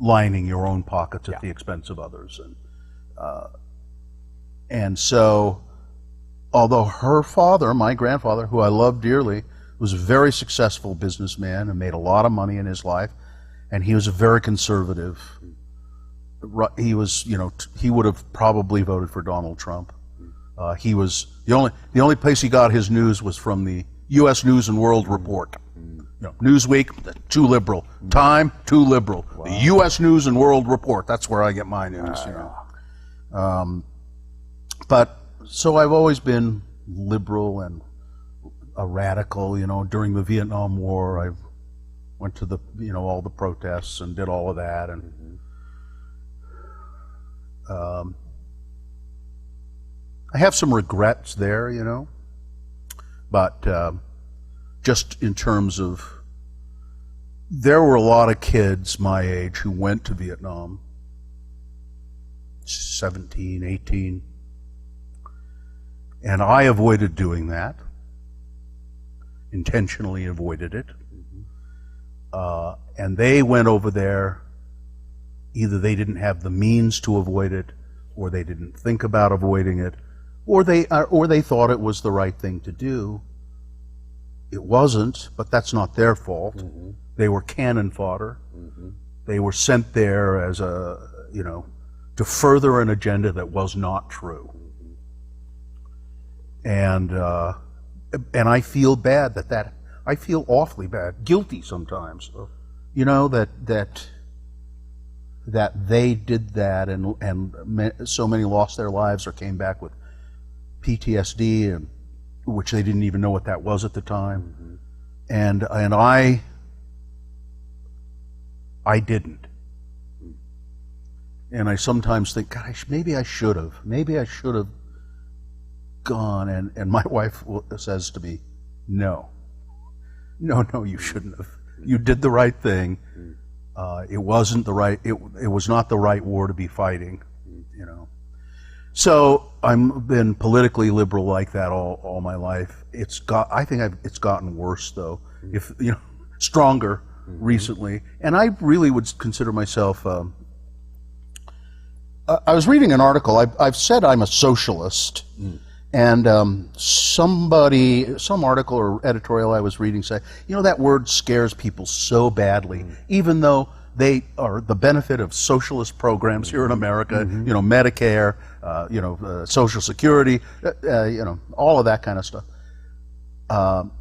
lining your own pockets at the expense of others. And so, although her father, my grandfather, who I love dearly, was a very successful businessman and made a lot of money in his life, and he was a very conservative. He was, he would have probably voted for Donald Trump. He was the only place he got his news was from the U.S. News and World Report. Newsweek, too liberal. Time, too liberal. Wow. The U.S. News and World Report. That's where I get my news. But so I've always been liberal and a radical. During the Vietnam War, I went to the all the protests and did all of that, and I have some regrets there, but just in terms of, there were a lot of kids my age who went to Vietnam, 17, 18, and I avoided doing that, intentionally avoided it, and they went over there either they didn't have the means to avoid it, or they didn't think about avoiding it, or they thought it was the right thing to do. It wasn't, but that's not their fault. Mm-hmm. They were cannon fodder. Mm-hmm. They were sent there as to further an agenda that was not true. Mm-hmm. And I feel bad I feel awfully bad, guilty sometimes, that they did that, and so many lost their lives or came back with PTSD, and which they didn't even know what that was at the time. Mm-hmm. And I didn't. And I sometimes think, gosh, maybe I should have gone. And my wife says to me, no, you shouldn't have. You did the right thing. It wasn't the right. It was not the right war to be fighting. So I've been politically liberal like that all my life. I think it's gotten worse though. If stronger recently. And I really would consider myself. I was reading an article. I've said I'm a socialist, and some article or editorial I was reading said, that word scares people so badly, even though they are the benefit of socialist programs here in America, Medicare, Social Security, all of that kind of stuff. But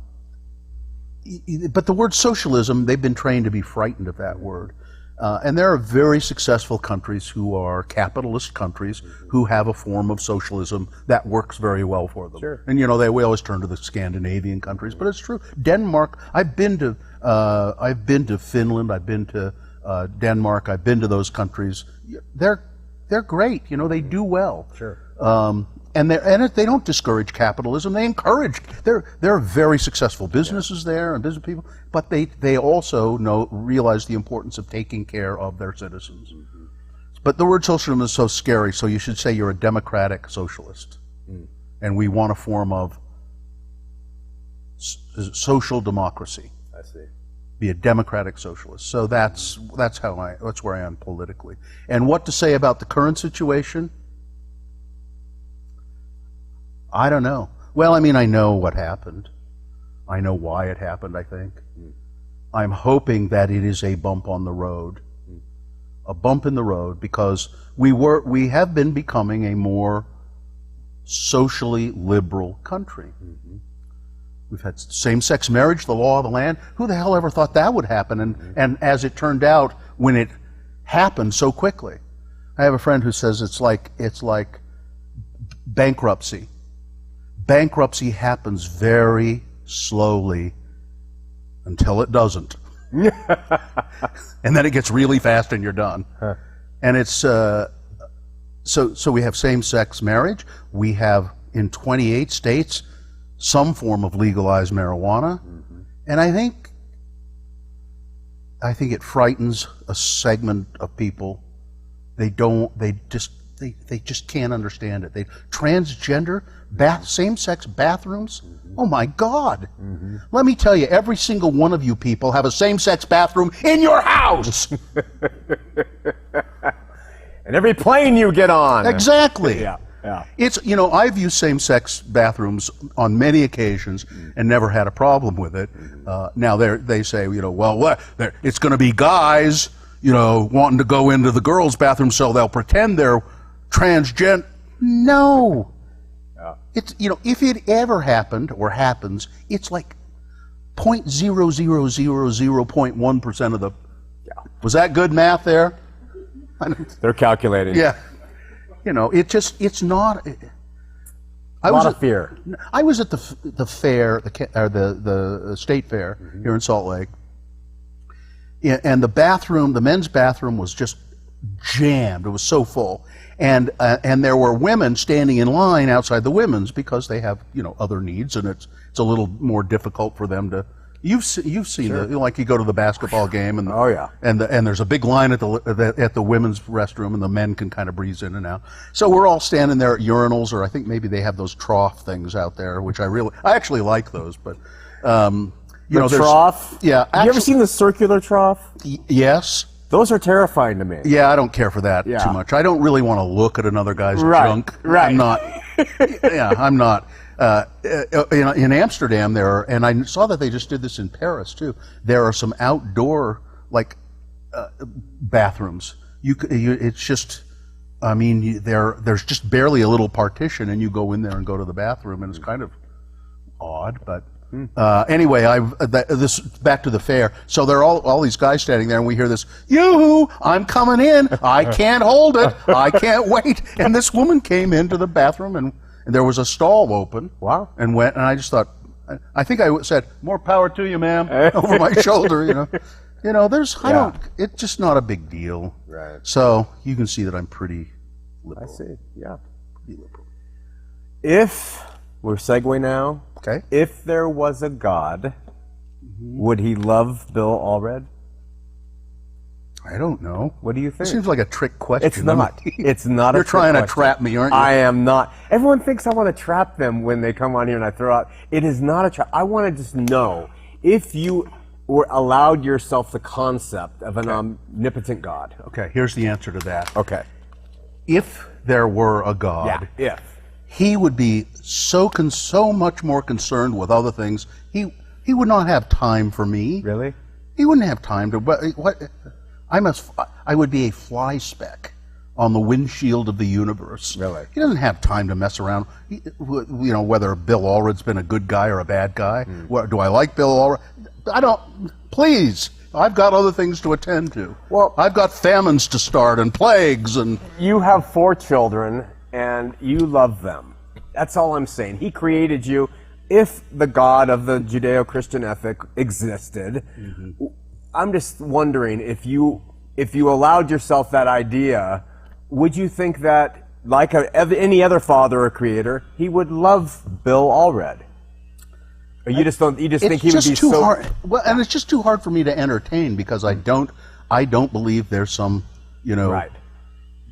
the word socialism, they've been trained to be frightened of that word. And there are very successful countries who are capitalist countries who have a form of socialism that works very well for them. Sure. And we always turn to the Scandinavian countries, but it's true. Denmark, I've been to Finland, I've been to Denmark, I've been to those countries. They're great. They do well. Sure. And they don't discourage capitalism. They encourage. There are very successful businesses there and business people, but they also realize the importance of taking care of their citizens. Mm-hmm. But the word socialism is so scary, so you should say you're a democratic socialist, and we want a form of social democracy. I see. Be a democratic socialist. So that's where I am politically. And what to say about the current situation? I don't know. Well, I know what happened. I know why it happened, I think. I'm hoping that it is a bump on the road. A bump in the road, because we have been becoming a more socially liberal country. Mm-hmm. We've had same-sex marriage, the law of the land. Who the hell ever thought that would happen? And as it turned out, when it happened so quickly. I have a friend who says it's like bankruptcy. Bankruptcy happens very slowly until it doesn't. And then it gets really fast and you're done. Huh. And it's so we have same-sex marriage. We have in 28 states some form of legalized marijuana. Mm-hmm. And I think it frightens a segment of people. They just can't understand it. Transgender, same-sex bathrooms. Mm-hmm. Oh my God! Mm-hmm. Let me tell you, every single one of you people have a same-sex bathroom in your house. And every plane you get on. Exactly. Yeah. It's I've used same-sex bathrooms on many occasions and never had a problem with it. Now they say it's going to be guys wanting to go into the girls' bathroom, so they'll pretend they're transgender. No. Yeah. It's if it ever happened or happens, it's like 0.0000.1% of the. Yeah. Was that good math there? They're calculating. Yeah. It's not. A lot of fear. I was at the fair, the state fair here in Salt Lake, and the men's bathroom was just jammed. It was so full, and there were women standing in line outside the women's because they have other needs, and it's a little more difficult for them to. You've seen sure. Like you go to the basketball game and oh yeah, and there's a big line at the women's restroom, and the men can kind of breeze in and out. So we're all standing there at urinals, or I think maybe they have those trough things out there, which I actually like those. But the trough, yeah. Have you ever seen the circular trough? Yes. Those are terrifying to me. Yeah, I don't care for that Yeah. too much. I don't really want to look at another guy's Right, junk. right. I'm not. Yeah, I'm not. In Amsterdam, and I saw that they just did this in Paris too. There are some outdoor bathrooms. It's just. I mean, there's just barely a little partition, and you go in there and go to the bathroom, and it's kind of odd, but. Anyway, this back to the fair. So there are all these guys standing there, and we hear this, "Yoo-hoo! I'm coming in. I can't hold it. I can't wait." And this woman came into the bathroom, and there was a stall open. Wow! And I just thought, I think I said, "More power to you, ma'am," over my shoulder. It's just not a big deal. Right. So you can see that I'm pretty liberal. I see. Yeah. Pretty liberal. If we're segue now. Okay. If there was a God, would he love Bill Allred? I don't know. What do you think? It seems like a trick question. It's not. It's not a You're trick trying to question. trap me, aren't you? I am not. Everyone thinks I want to trap them when they come on here and I throw out. It is not a trap. I want to just know if you were allowed yourself the concept of an omnipotent God. Okay, here's the answer to that. Okay. If there were a God, Yeah. If. he would be so much more concerned with other things. He would not have time for me. Really? He wouldn't have time to. I would be a fly speck on the windshield of the universe. Really? He doesn't have time to mess around. Whether Bill Allred's been a good guy or a bad guy. Do I like Bill Allred? I don't. Please. I've got other things to attend to. Well, I've got famines to start and plagues and. You have 4 children and you love them. That's all I'm saying. He created you. If the God of the Judeo-Christian ethic existed, I'm just wondering if you allowed yourself that idea, would you think that, like any other father or creator, he would love Bill Allred? Or you just don't? You just think he would be too so hard. Well, and it's just too hard for me to entertain because I don't believe there's some right.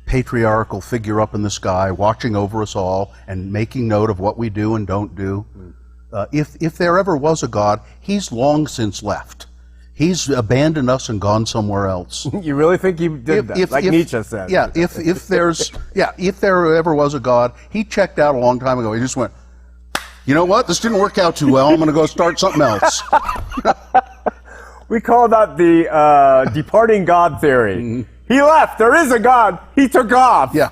patriarchal figure up in the sky watching over us all and making note of what we do and don't do. If there ever was a God, he's long since left. He's abandoned us and gone somewhere else. You really think he did that? Like Nietzsche said. Yeah. If there ever was a God, he checked out a long time ago. He just went, you know what? This didn't work out too well. I'm going to go start something else. We call that the departing God theory. He left. There is a God. He took off. Yeah,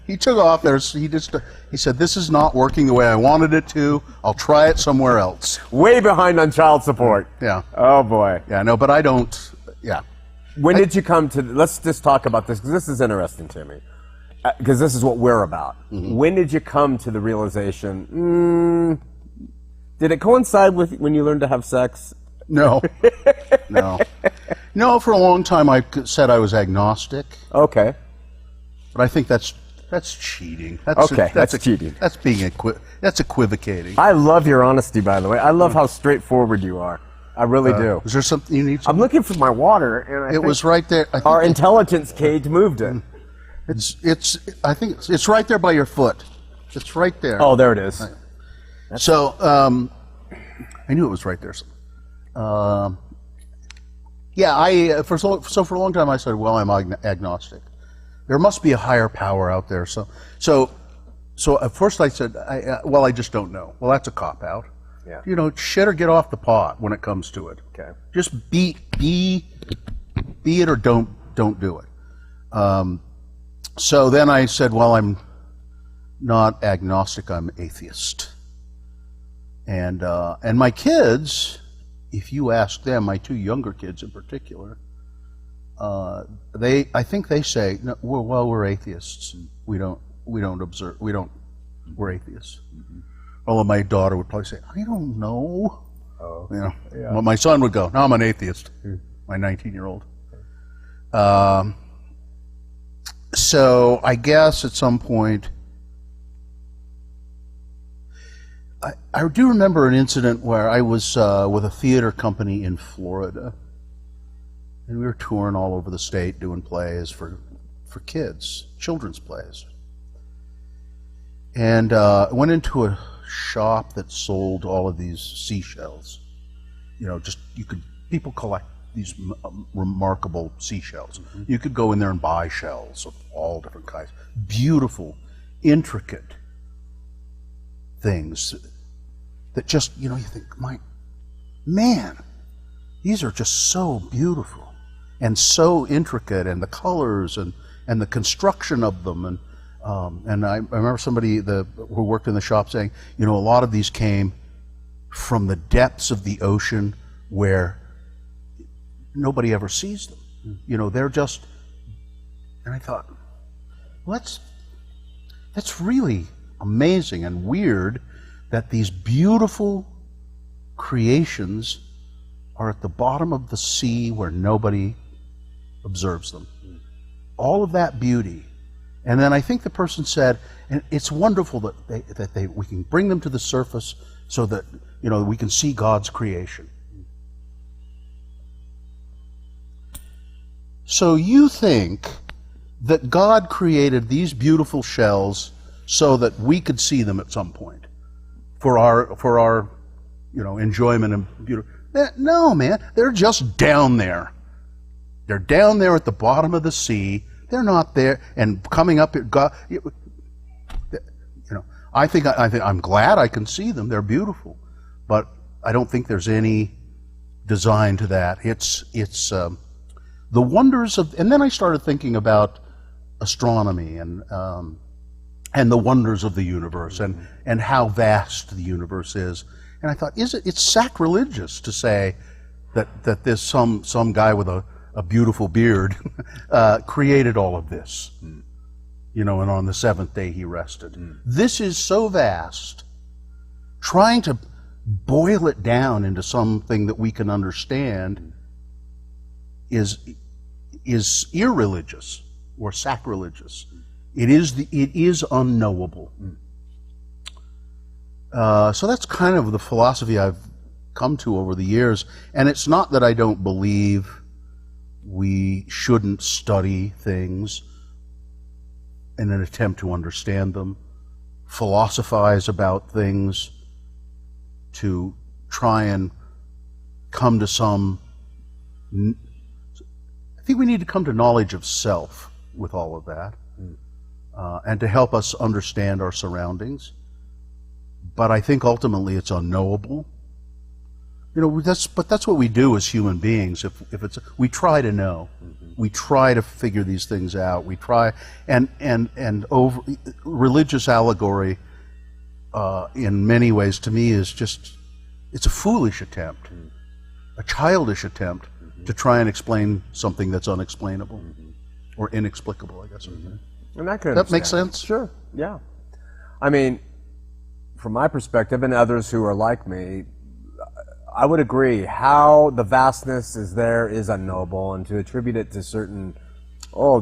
he took off. He said, "This is not working the way I wanted it to. I'll try it somewhere else." Way behind on child support. Yeah. Oh boy. Yeah. No, but I don't. Yeah. When did you come to? Let's just talk about this because this is interesting to me. Because this is what we're about. When did you come to the realization? Did it coincide with when you learned to have sex? No. No. For a long time, I said I was agnostic. Okay. But I think that's cheating. That's cheating. That's being that's equivocating. I love your honesty, by the way. I love how straightforward you are. I really do. Is there something you need? I'm looking for my water, and I It was right there. I think our intelligence cage moved it. I think it's right there by your foot. It's right there. Oh, there it is. So I knew it was right there. For a long time I said, well, I'm agnostic. There must be a higher power out there. So at first I said, I just don't know. Well, that's a cop out. Yeah. Shit or get off the pot when it comes to it. Okay. Just be it or don't do it. So then I said, well, I'm not agnostic, I'm atheist. And my kids, if you ask them, my 2 younger kids in particular, I think they say, no, we're atheists. We're atheists. Although my daughter would probably say, I don't know. Oh. Yeah. Well, my son would go, no, I'm an atheist. My 19-year-old. So I guess at some point, I do remember an incident where I was with a theater company in Florida, and we were touring all over the state doing plays for kids, children's plays. And I went into a shop that sold all of these seashells. People these remarkable seashells. You could go in there and buy shells of all different kinds. Beautiful, intricate things that just, you think, man, these are just so beautiful and so intricate, and the colors and the construction of them. And I remember somebody who worked in the shop saying, a lot of these came from the depths of the ocean where nobody ever sees them. They're just, and I thought, well, that's really amazing and weird that these beautiful creations are at the bottom of the sea where nobody observes them. All of that beauty. And then I think the person said, and it's wonderful that we can bring them to the surface so that we can see God's creation. So you think that God created these beautiful shells so that we could see them at some point for our enjoyment and beauty? No, man, they're just down there. They're down there at the bottom of the sea. They're not there and coming up at God. I think I'm glad I can see them. They're beautiful, but I don't think there's any design to that. It's the wonders of. And then I started thinking about astronomy and the wonders of the universe and how vast the universe is. And I thought, it's sacrilegious to say that there's some guy with a beautiful beard created all of this, and on the seventh day he rested. This is so vast. Trying to boil it down into something that we can understand is irreligious or sacrilegious. It is unknowable. So that's kind of the philosophy I've come to over the years. And it's not that I don't believe we shouldn't study things in an attempt to understand them, philosophize about things to try and come to some. I think we need to come to knowledge of self with all of that, and to help us understand our surroundings. But I think ultimately it's unknowable. But that's what we do as human beings. We try to know, we try to figure these things out. We try, and over religious allegory, in many ways, to me, it's a foolish attempt, a childish attempt to try and explain something that's unexplainable or inexplicable, I guess. And that makes sense. Sure. Yeah. I mean, from my perspective, and others who are like me, I would agree. How the vastness is there is unknowable, and to attribute it to certain,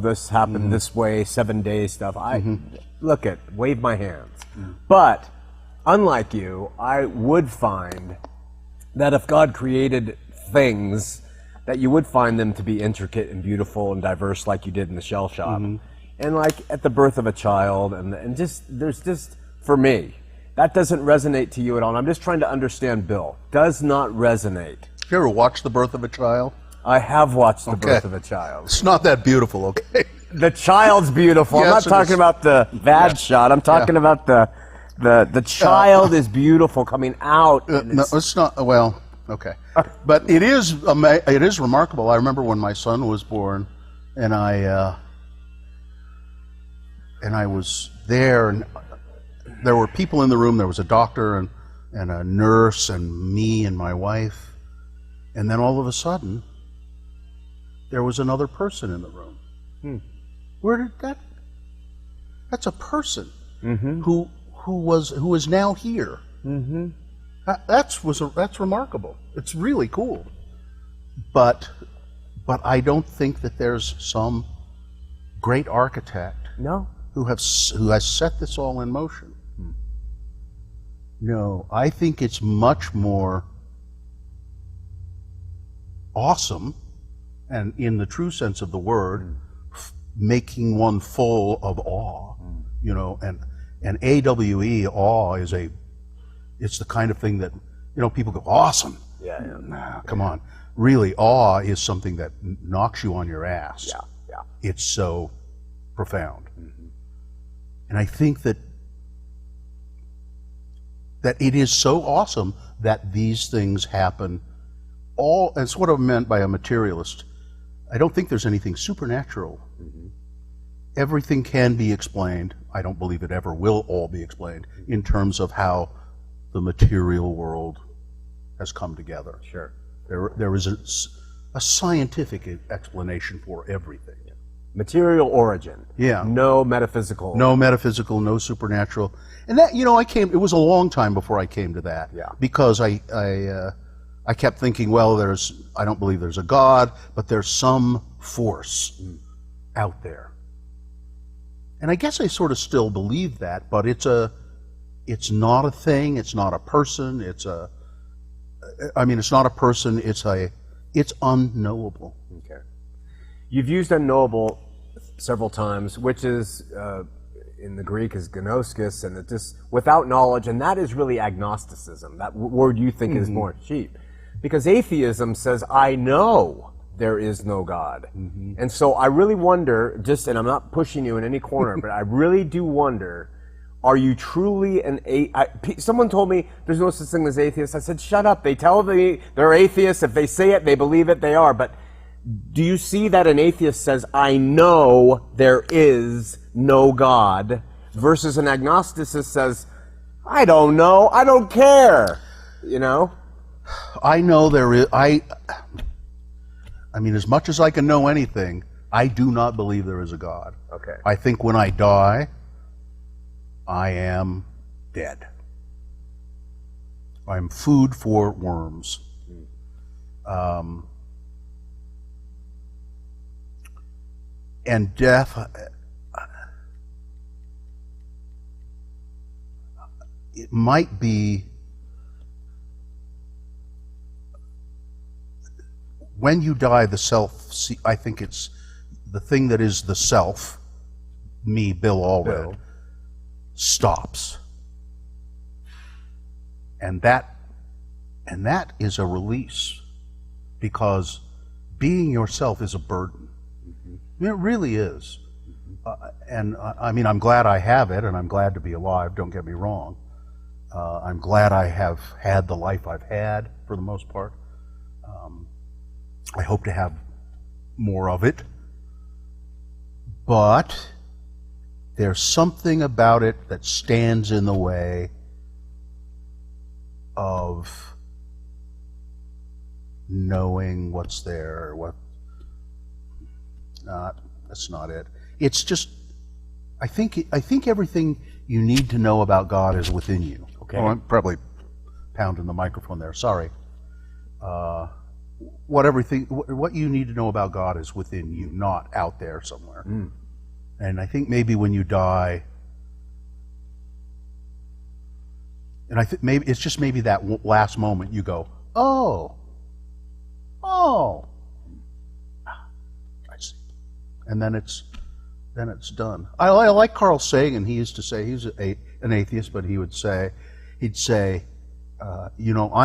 this happened this way, 7 days stuff. Wave my hands. But unlike you, I would find that if God created things, that you would find them to be intricate and beautiful and diverse, like you did in the shell shop, and like at the birth of a child, and there's just for me. That doesn't resonate to you at all. And I'm just trying to understand, Bill. Does not resonate. You ever watch The Birth of a Child? I have watched The Birth of a Child. It's not that beautiful, okay? The child's beautiful. Yes, I'm not talking about the bad shot. I'm talking about the child is beautiful coming out. No, it's not. Well, okay. But it is remarkable. I remember when my son was born, and I was there, and there were people in the room. There was a doctor and a nurse and me and my wife. And then all of a sudden, there was another person in the room. Where did that's a person who is now here. That's remarkable. It's really cool. But I don't think that there's some great architect who has set this all in motion. No, I think it's much more awesome, and in the true sense of the word, making one full of awe. And AWE, awe, it's the kind of thing that people go, awesome. Yeah. Nah, come on. really awe is something that knocks you on your ass. Yeah, yeah. It's so profound. And I think that it is so awesome that these things happen. That's what I meant by a materialist. I don't think there's anything supernatural. Everything can be explained. I don't believe it ever will all be explained in terms of how the material world has come together. Sure. There is a scientific explanation for everything. Material origin. Yeah. No metaphysical. No metaphysical, no supernatural. And that, it was a long time before I came to that. Yeah. Because I kept thinking, well, I don't believe there's a God, but there's some force out there. And I guess I sort of still believe that, but it's not a thing, it's not a person, it's not a person, it's unknowable. Okay. You've used unknowable several times, which is, in the Greek is gnoskos, and it just, without knowledge, and that is really agnosticism. That word you think is more cheap. Because atheism says, I know there is no God. And so I really wonder, and I'm not pushing you in any corner, but I really do wonder, are you truly someone told me there's no such thing as atheists. I said, shut up. They tell me they're atheists. If they say it, they believe it, they are. But do you see that an atheist says, I know there is no God, versus an agnosticist says, I don't know, I don't care, I know there is, as much as I can know anything, I do not believe there is a God. Okay. I think when I die, I am dead. I'm food for worms. And death, it might be, when you die, the self, I think it's the thing that is the self, me, Bill Allred, stops. And that is a release, because being yourself is a burden. It really is. I'm glad I have it, and I'm glad to be alive, don't get me wrong. I'm glad I have had the life I've had, for the most part. I hope to have more of it. But there's something about it that stands in the way of knowing what's there, that's not it. It's just, I think everything you need to know about God is within you. Okay. Oh, I'm probably pounding the microphone there, sorry. What you need to know about God is within you, not out there somewhere. And I think maybe when you die, and I think maybe it's just maybe that last moment you go, oh, I see, and then it's done. I like Carl Sagan. He used to say, he's an atheist, but he'd say, I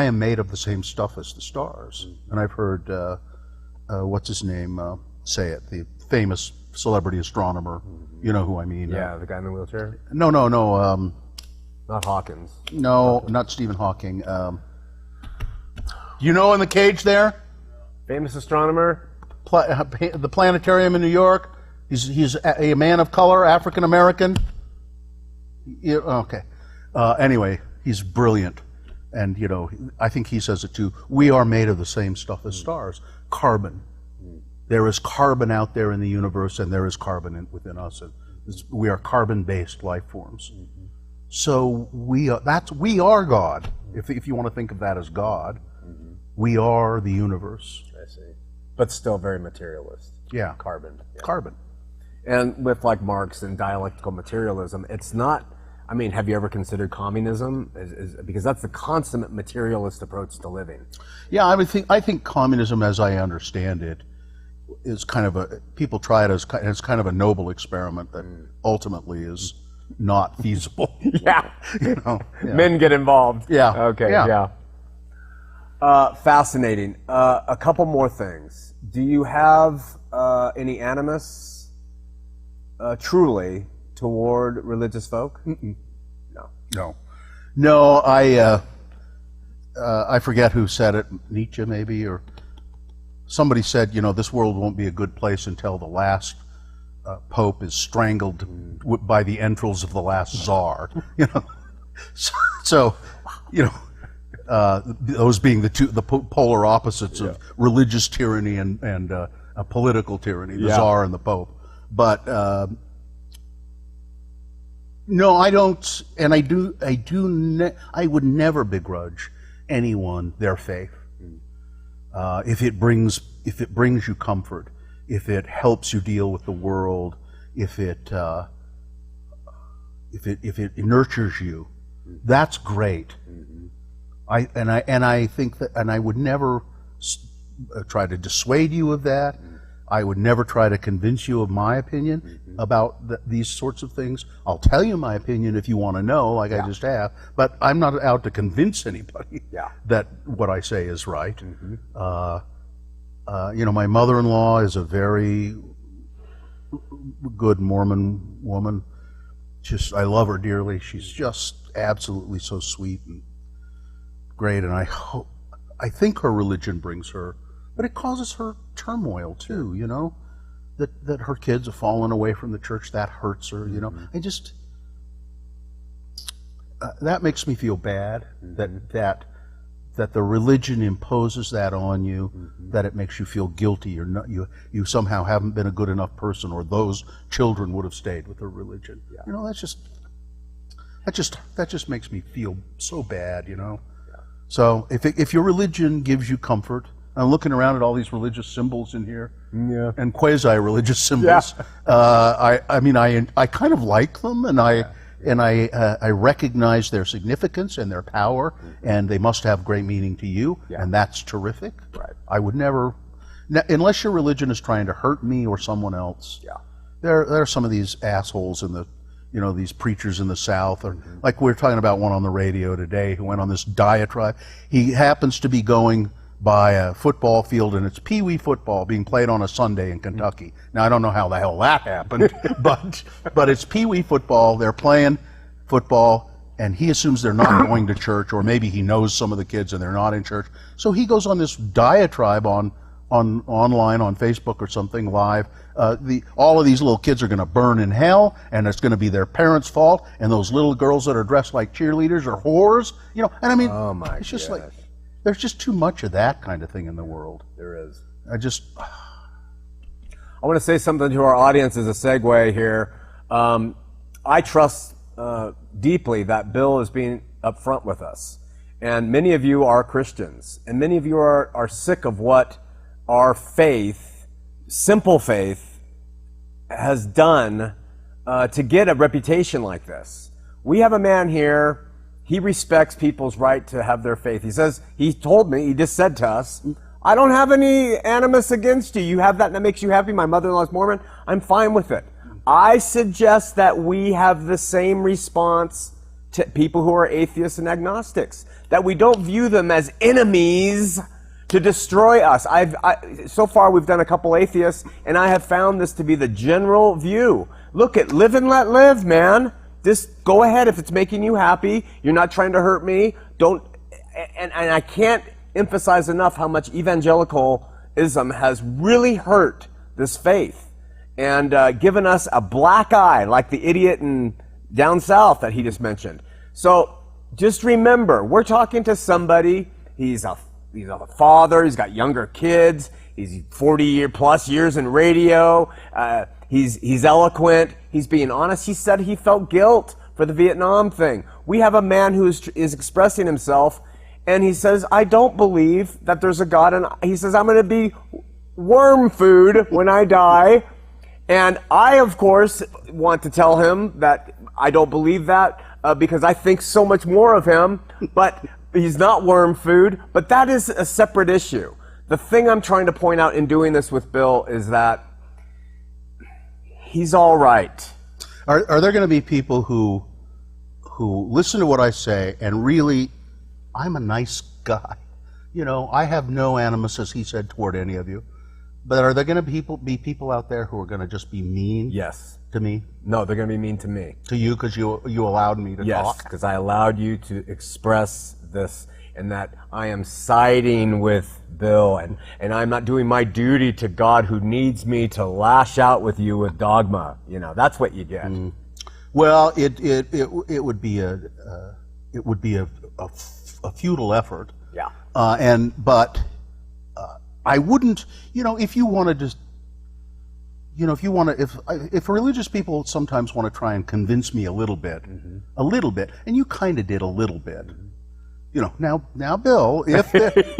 am made of the same stuff as the stars. And I've heard, what's his name, say it, the famous celebrity astronomer. You know who I mean. Yeah, the guy in the wheelchair? No. Not Hawkins. No, not Stephen Hawking. You know, in the cage there? Famous astronomer? The planetarium in New York. He's a man of color, African American. Okay. Anyway, he's brilliant. And, I think he says it too. We are made of the same stuff as stars. Carbon. There is carbon out there in the universe, and there is carbon within us. And we are carbon-based life forms. So we are God. If you want to think of that as God, we are the universe. I see. But still very materialist. Yeah. Carbon. Yeah. Carbon. And with like Marx and dialectical materialism, it's not, have you ever considered communism? Because that's the consummate materialist approach to living. Yeah, I think communism, as I understand it, is kind of people try it as kind of a noble experiment that ultimately is not feasible. Yeah. Yeah. Men get involved. Yeah. Okay, yeah. Fascinating. A couple more things. Do you have any animus, truly, toward religious folk? Mm-mm. No. No, I forget who said it, Nietzsche maybe, or somebody said, this world won't be a good place until the last pope is strangled by the entrails of the last czar. So those being the polar opposites of religious tyranny and a political tyranny, the czar and the pope. But no, I don't, and I would never begrudge anyone their faith. If it brings you comfort, if it helps you deal with the world, if it nurtures you, that's great. I think that, and I would never try to dissuade you of that. I would never try to convince you of my opinion about these sorts of things. I'll tell you my opinion if you want to know, like I just have, but I'm not out to convince anybody that what I say is right. My mother-in-law is a very good Mormon woman. I love her dearly. She's just absolutely so sweet and great, and I think her religion brings her, but it causes her turmoil too, that her kids have fallen away from the church. That hurts her, that makes me feel bad, that the religion imposes that on you, that it makes you feel guilty, or not, you somehow haven't been a good enough person, or those children would have stayed with the religion. That just makes me feel so bad, So if your religion gives you comfort, I'm looking around at all these religious symbols in here, and quasi-religious symbols. I kind of like them, and I recognize their significance and their power, and they must have great meaning to you, and that's terrific. Right. I would never, unless your religion is trying to hurt me or someone else. There are some of these assholes in the, these preachers in the South, or like we're talking about one on the radio today who went on this diatribe. He happens to be going by a football field, and it's Pee Wee football being played on a Sunday in Kentucky. Now, I don't know how the hell that happened, but it's Pee Wee football. They're playing football, and he assumes they're not going to church, or maybe he knows some of the kids and they're not in church. So he goes on this diatribe online on Facebook or something live. All of these little kids are going to burn in hell, and it's going to be their parents' fault, and those little girls that are dressed like cheerleaders are whores. And I mean, it's just like, there's just too much of that kind of thing in the world. There is. I want to say something to our audience as a segue here. I trust deeply that Bill is being upfront with us. And many of you are Christians. And many of you are sick of what our faith, simple faith, has done to get a reputation like this. We have a man here. He respects people's right to have their faith. He just said to us, I don't have any animus against you. You have that and that makes you happy. My mother-in-law's Mormon. I'm fine with it. I suggest that we have the same response to people who are atheists and agnostics, that we don't view them as enemies to destroy us. So far we've done a couple atheists, and I have found this to be the general view. Look at live and let live, man. Just go ahead if it's making you happy. You're not trying to hurt me. And I can't emphasize enough how much evangelicalism has really hurt this faith and given us a black eye, like the idiot down south that he just mentioned. So just remember, we're talking to somebody. He's a father. He's got younger kids. He's 40 plus years in radio. He's eloquent. He's being honest. He said he felt guilt for the Vietnam thing. We have a man who is expressing himself, and he says, I don't believe that there's a God, and he says, I'm going to be worm food when I die. And I, of course, want to tell him that I don't believe that because I think so much more of him, but he's not worm food. But that is a separate issue. The thing I'm trying to point out in doing this with Bill is that he's all right. Are there going to be people who listen to what I say and really, I'm a nice guy, I have no animus, as he said, toward any of you. But are there going to be people out there who are going to just be mean Yes. to me? No, they're going to be mean to me. To you, because you allowed me to Yes, talk? because I allowed you to express this, and that I am siding with Bill, and I'm not doing my duty to God, who needs me to lash out with you with dogma. That's what you get. Well, it would be a futile effort. Yeah. But I wouldn't, if you want to just, if religious people sometimes want to try and convince me a little bit, and you kind of did a little bit, now Bill,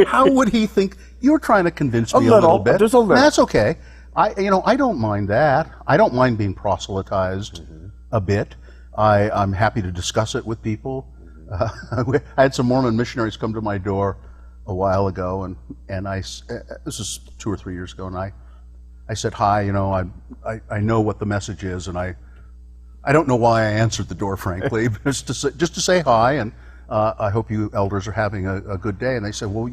how would he think you're trying to convince me a little bit? Just a little. That's okay. I don't mind that. I don't mind being proselytized a bit. I'm happy to discuss it with people. I had some Mormon missionaries come to my door a while ago, and this is 2 or 3 years ago, and I said, hi, I know what the message is, and I don't know why I answered the door, frankly, just to say hi, and I hope you elders are having a good day. And they said, well,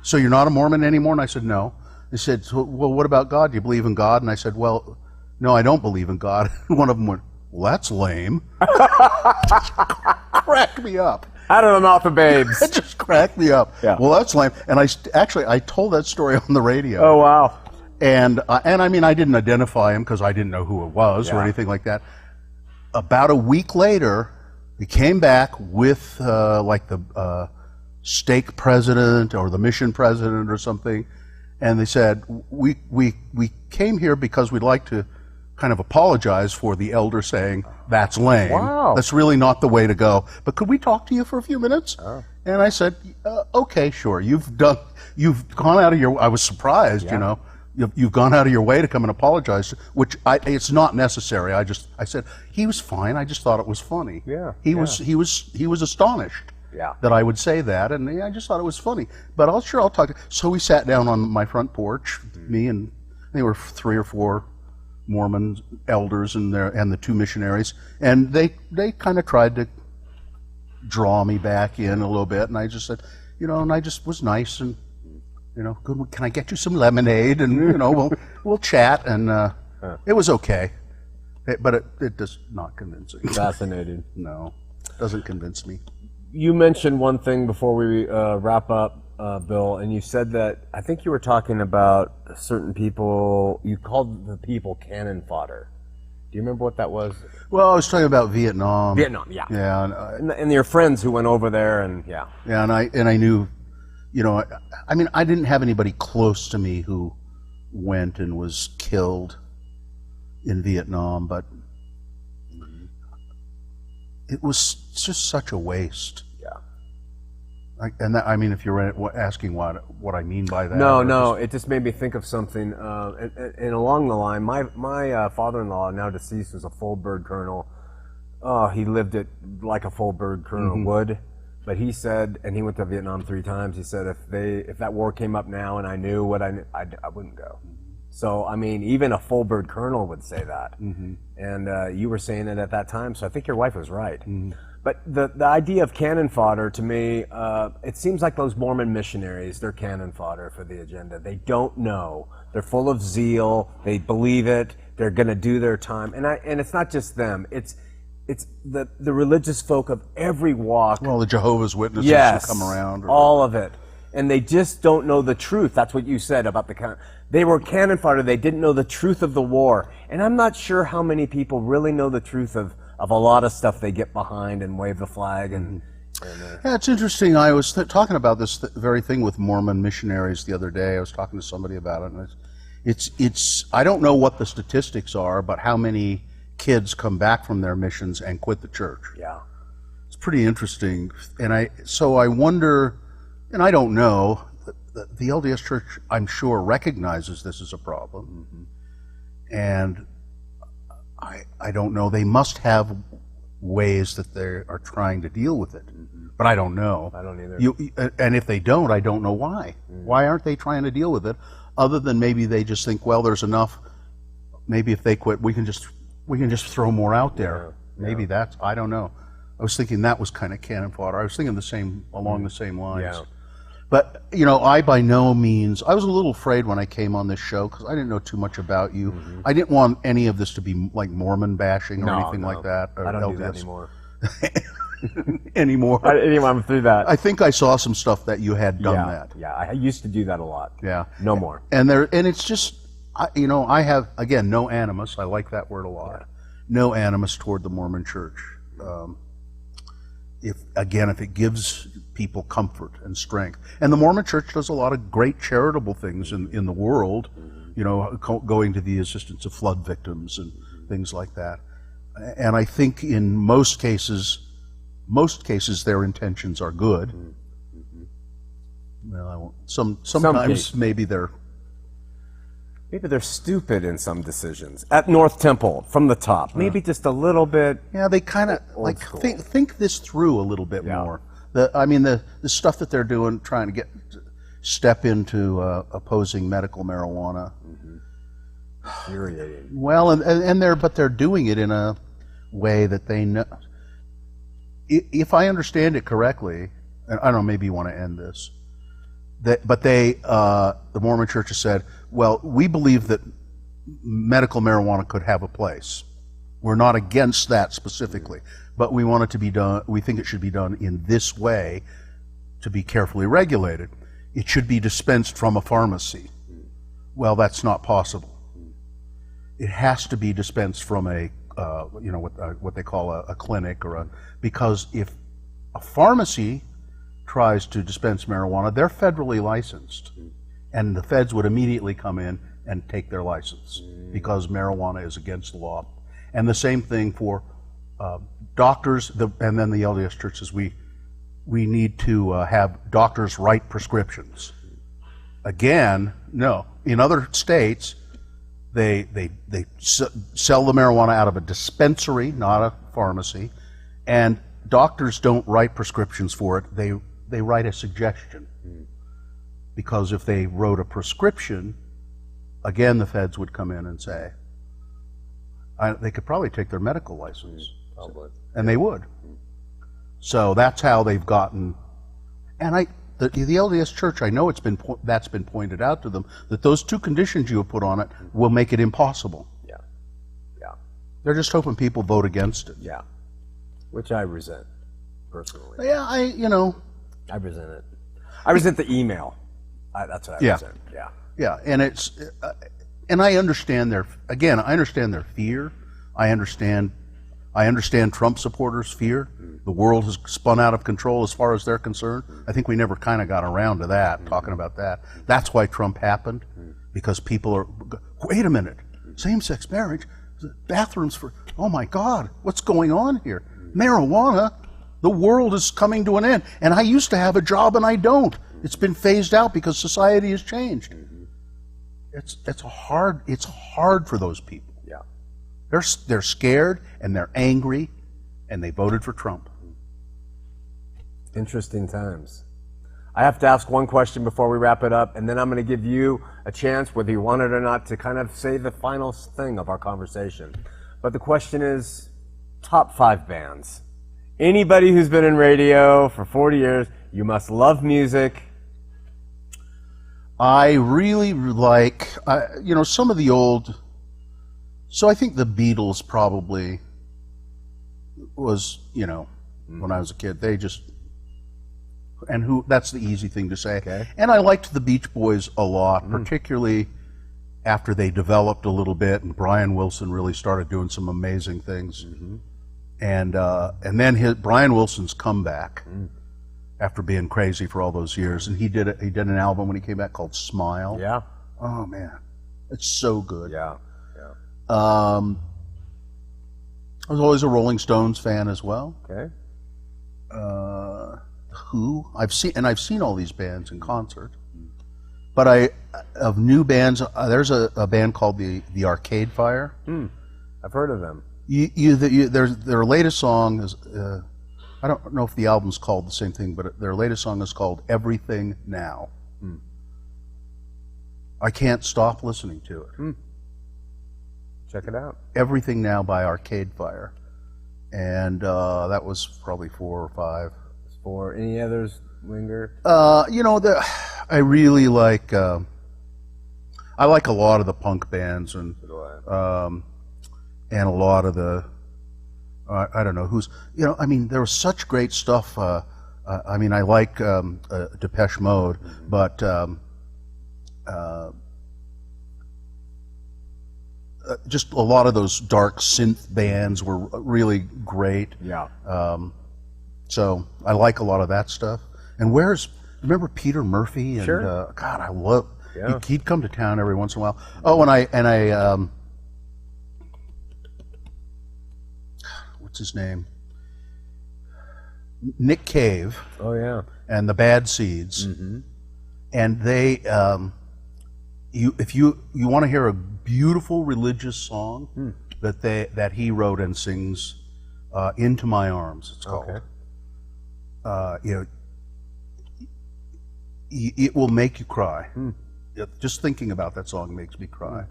so you're not a Mormon anymore? And I said, no. They said, well, what about God? Do you believe in God? And I said, well, no, I don't believe in God. And one of them went, well, that's lame. Cracked me up. Out of the mouth of babes. It just cracked me up. Yeah. Well, that's lame. And I told that story on the radio. Oh, wow. And I mean, I didn't identify him because I didn't know who it was or anything like that. About a week later, he came back with like the stake president or the mission president or something, and they said, we came here because we'd like to kind of apologize for the elder saying that's lame. Wow. That's really not the way to go. But could we talk to you for a few minutes? Oh. And I said, okay, sure. You've gone out of your. I was surprised, You've gone out of your way to come and apologize, which it's not necessary. I said he was fine. I just thought it was funny. Yeah. He was astonished. Yeah. That I would say that, and I just thought it was funny. But I'll talk. So we sat down on my front porch, me and there were 3 or 4 Mormon elders and the 2 missionaries, and they kind of tried to draw me back in a little bit, and I just said, and I just was nice and. Good. Can I get you some lemonade? And we'll chat. And it was okay, but it does not convincing. Fascinating. No, doesn't convince me. You mentioned one thing before we wrap up, Bill, and you said that I think you were talking about certain people. You called the people cannon fodder. Do you remember what that was? Well, I was talking about Vietnam. Vietnam, yeah. Yeah, and your friends who went over there, and yeah. Yeah, and I knew. I mean, I didn't have anybody close to me who went and was killed in Vietnam, but it was just such a waste. Yeah. I mean, if you're asking what I mean by that. No, it just made me think of something. And along the line, my father-in-law, now deceased, was a full bird colonel. Oh, he lived it like a full bird colonel would. But he said, and he went to Vietnam 3 times, he said if that war came up now and I knew what I knew, I wouldn't go. So, I mean, even a full bird colonel would say that. And you were saying it at that time, so I think your wife was right. But the idea of cannon fodder, to me, it seems like those Mormon missionaries, they're cannon fodder for the agenda. They don't know. They're full of zeal. They believe it. They're going to do their time. And it's not just them. It's the religious folk of every walk. Well, the Jehovah's Witnesses yes, who come around. All of it. And they just don't know the truth. That's what you said about they were cannon fodder. They didn't know the truth of the war. And I'm not sure how many people really know the truth of a lot of stuff they get behind and wave the flag. Yeah, it's interesting. I was talking about this very thing with Mormon missionaries the other day. I was talking to somebody about it. And it's I don't know what the statistics are, but how many kids come back from their missions and quit the church. Yeah. It's pretty interesting. And I wonder, and I don't know, the LDS Church, I'm sure, recognizes this as a problem. And I don't know, they must have ways that they are trying to deal with it. But I don't know. I don't either. And if they don't, I don't know why. Why aren't they trying to deal with it? Other than maybe they just think, well, there's enough. Maybe if they quit, we can just throw more out there. Maybe that's, I don't know. I was thinking that was kind of cannon fodder. I was thinking along the same lines. Yeah. But, you know, I by no means, I was a little afraid when I came on this show because I didn't know too much about you. I didn't want any of this to be like Mormon bashing or anything like that. Or I don't do that LDS anymore. anymore. I'm through that. I think I saw some stuff that you had done that. Yeah, I used to do that a lot. Yeah. No more. And it's just, I have, again, no animus. I like that word a lot. Yeah. No animus toward the Mormon Church. If it gives people comfort and strength. And the Mormon Church does a lot of great charitable things in the world, you know, going to the assistance of flood victims and things like that. And I think in most cases their intentions are good. Well, I won't. Sometimes maybe they're stupid in some decisions. At North Temple, from the top, maybe just a little bit. Yeah, they kind of like think this through a little bit more. The stuff that they're doing, trying to step into opposing medical marijuana. Infuriating. Well, but they're doing it in a way that they know. If I understand it correctly, and I don't know, maybe you want to end this. But the Mormon Church has said, well, we believe that medical marijuana could have a place. We're not against that specifically, but we want it to be done, we think it should be done in this way to be carefully regulated. It should be dispensed from a pharmacy. Well, that's not possible. It has to be dispensed from what they call a clinic because if a pharmacy tries to dispense marijuana, they're federally licensed, and the feds would immediately come in and take their license because marijuana is against the law. And the same thing for doctors, and then the LDS churches. We need to have doctors write prescriptions. Again, no. In other states, they sell the marijuana out of a dispensary, not a pharmacy, and doctors don't write prescriptions for it. They write a suggestion. Because if they wrote a prescription, again, the feds would come in and say, they could probably take their medical license. Probably. And they would. So that's how they've gotten, and the LDS Church, I know that's been pointed out to them, that those two conditions you have put on it will make it impossible. Yeah. They're just hoping people vote against it. Yeah. Which I resent, personally. Yeah, I resent it. I resent the email. That's what I resent. Yeah. Yeah, and I understand their fear. I understand Trump supporters' fear. The world has spun out of control as far as they're concerned. I think we never kind of got around to that, talking about that. That's why Trump happened, because people are, wait a minute, same-sex marriage, bathrooms for, oh my God, what's going on here? Marijuana, the world is coming to an end. And I used to have a job and I don't. It's been phased out because society has changed. It's hard for those people. Yeah. They're scared and they're angry, and they voted for Trump. Interesting times. I have to ask one question before we wrap it up, and then I'm going to give you a chance, whether you want it or not, to kind of say the final thing of our conversation. But the question is, top 5 bands. Anybody who's been in radio for 40 years, you must love music. I really like, some of the old. So I think the Beatles probably was, when I was a kid, that's the easy thing to say. Okay. And I liked the Beach Boys a lot, particularly after they developed a little bit and Brian Wilson really started doing some amazing things. And then Brian Wilson's comeback after being crazy for all those years, and he did an album when he came back called Smile. Yeah. Oh man, it's so good. Yeah. I was always a Rolling Stones fan as well. Okay. Who I've seen all these bands in concert, but of new bands, there's a band called the Arcade Fire. I've heard of them. Their latest song is, I don't know if the album's called the same thing, but their latest song is called Everything Now. I can't stop listening to it. Check it out. Everything Now by Arcade Fire. And that was probably 4 or 5. for any others linger? You know, I really like. I like a lot of the punk bands and a lot of the. I don't know who's. You know, I mean, there was such great stuff. I mean, I like Depeche Mode, but just a lot of those dark synth bands were really great. Yeah. So I like a lot of that stuff. And remember Peter Murphy? And, Sure. God, I love. Yeah. He'd come to town every once in a while. Oh, and I what's his name? Nick Cave. Oh yeah. And the Bad Seeds. Mm-hmm. And they, if you want to hear a beautiful religious song that he wrote and sings, "Into My Arms," it's called. Okay. You know, it will make you cry. Just thinking about that song makes me cry.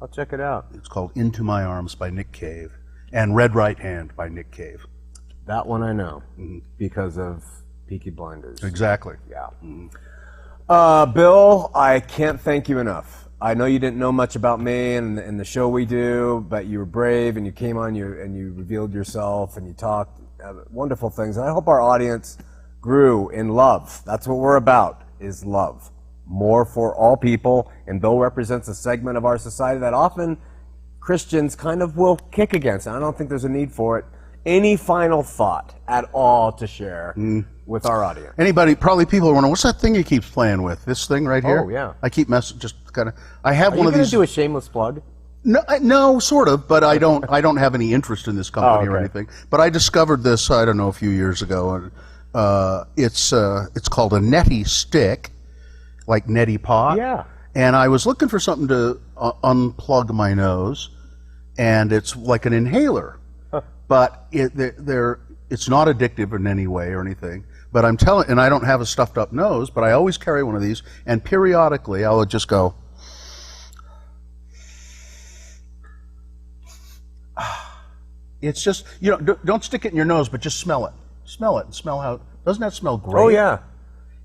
I'll check it out. It's called "Into My Arms" by Nick Cave, and "Red Right Hand" by Nick Cave. That one I know because of Peaky Blinders. Exactly. Yeah. Bill, I can't thank you enough. I know you didn't know much about me and the show we do, but you were brave and you came on and you revealed yourself and you talked wonderful things. And I hope our audience grew in love. That's what we're about, is love. More for all people. And Bill represents a segment of our society that often Christians kind of will kick against. And I don't think there's a need for it. Any final thought at all to share with our audience? Probably people are wondering, what's that thing he keeps playing with? This thing right here? Oh, yeah. I keep just kind of, I have Are one you of going these. to do a shameless plug? No, sort of, but I don't have any interest in this company or anything. But I discovered this, I don't know, a few years ago, and it's called a neti stick, like neti pot. Yeah. And I was looking for something to unplug my nose, and it's like an inhaler. But it's not addictive in any way or anything. But and I don't have a stuffed up nose, but I always carry one of these, and periodically I would just go. It's just, don't stick it in your nose, but just smell it. Smell it and smell how, doesn't that smell great? Oh, yeah.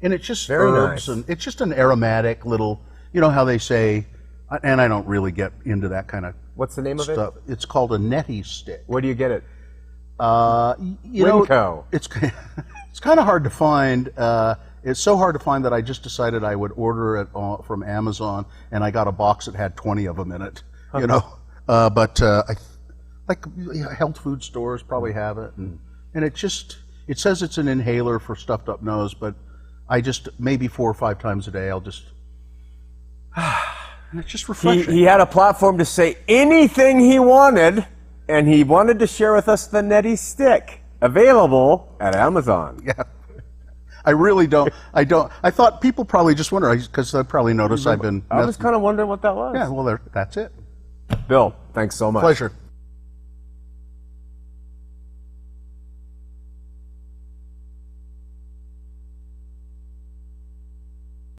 And it's just Very herbs, nice. and it's just an aromatic little, how they say, and I don't really get into that kind of What's the name of stuff. It's called a neti stick. Where do you get it? Winco. It's kind of hard to find. It's so hard to find that I just decided I would order it from Amazon, and I got a box that had 20 of them in it. But health food stores probably have it, and it says it's an inhaler for stuffed up nose, but I just maybe 4 or 5 times a day I'll just. And it's just refreshing. He had a platform to say anything he wanted, and he wanted to share with us the neti stick, available at Amazon. Yeah. I really don't. I thought people probably just wonder, because they probably noticed I've been. I was kind of wondering what that was. Yeah, well, that's it. Bill, thanks so much. Pleasure.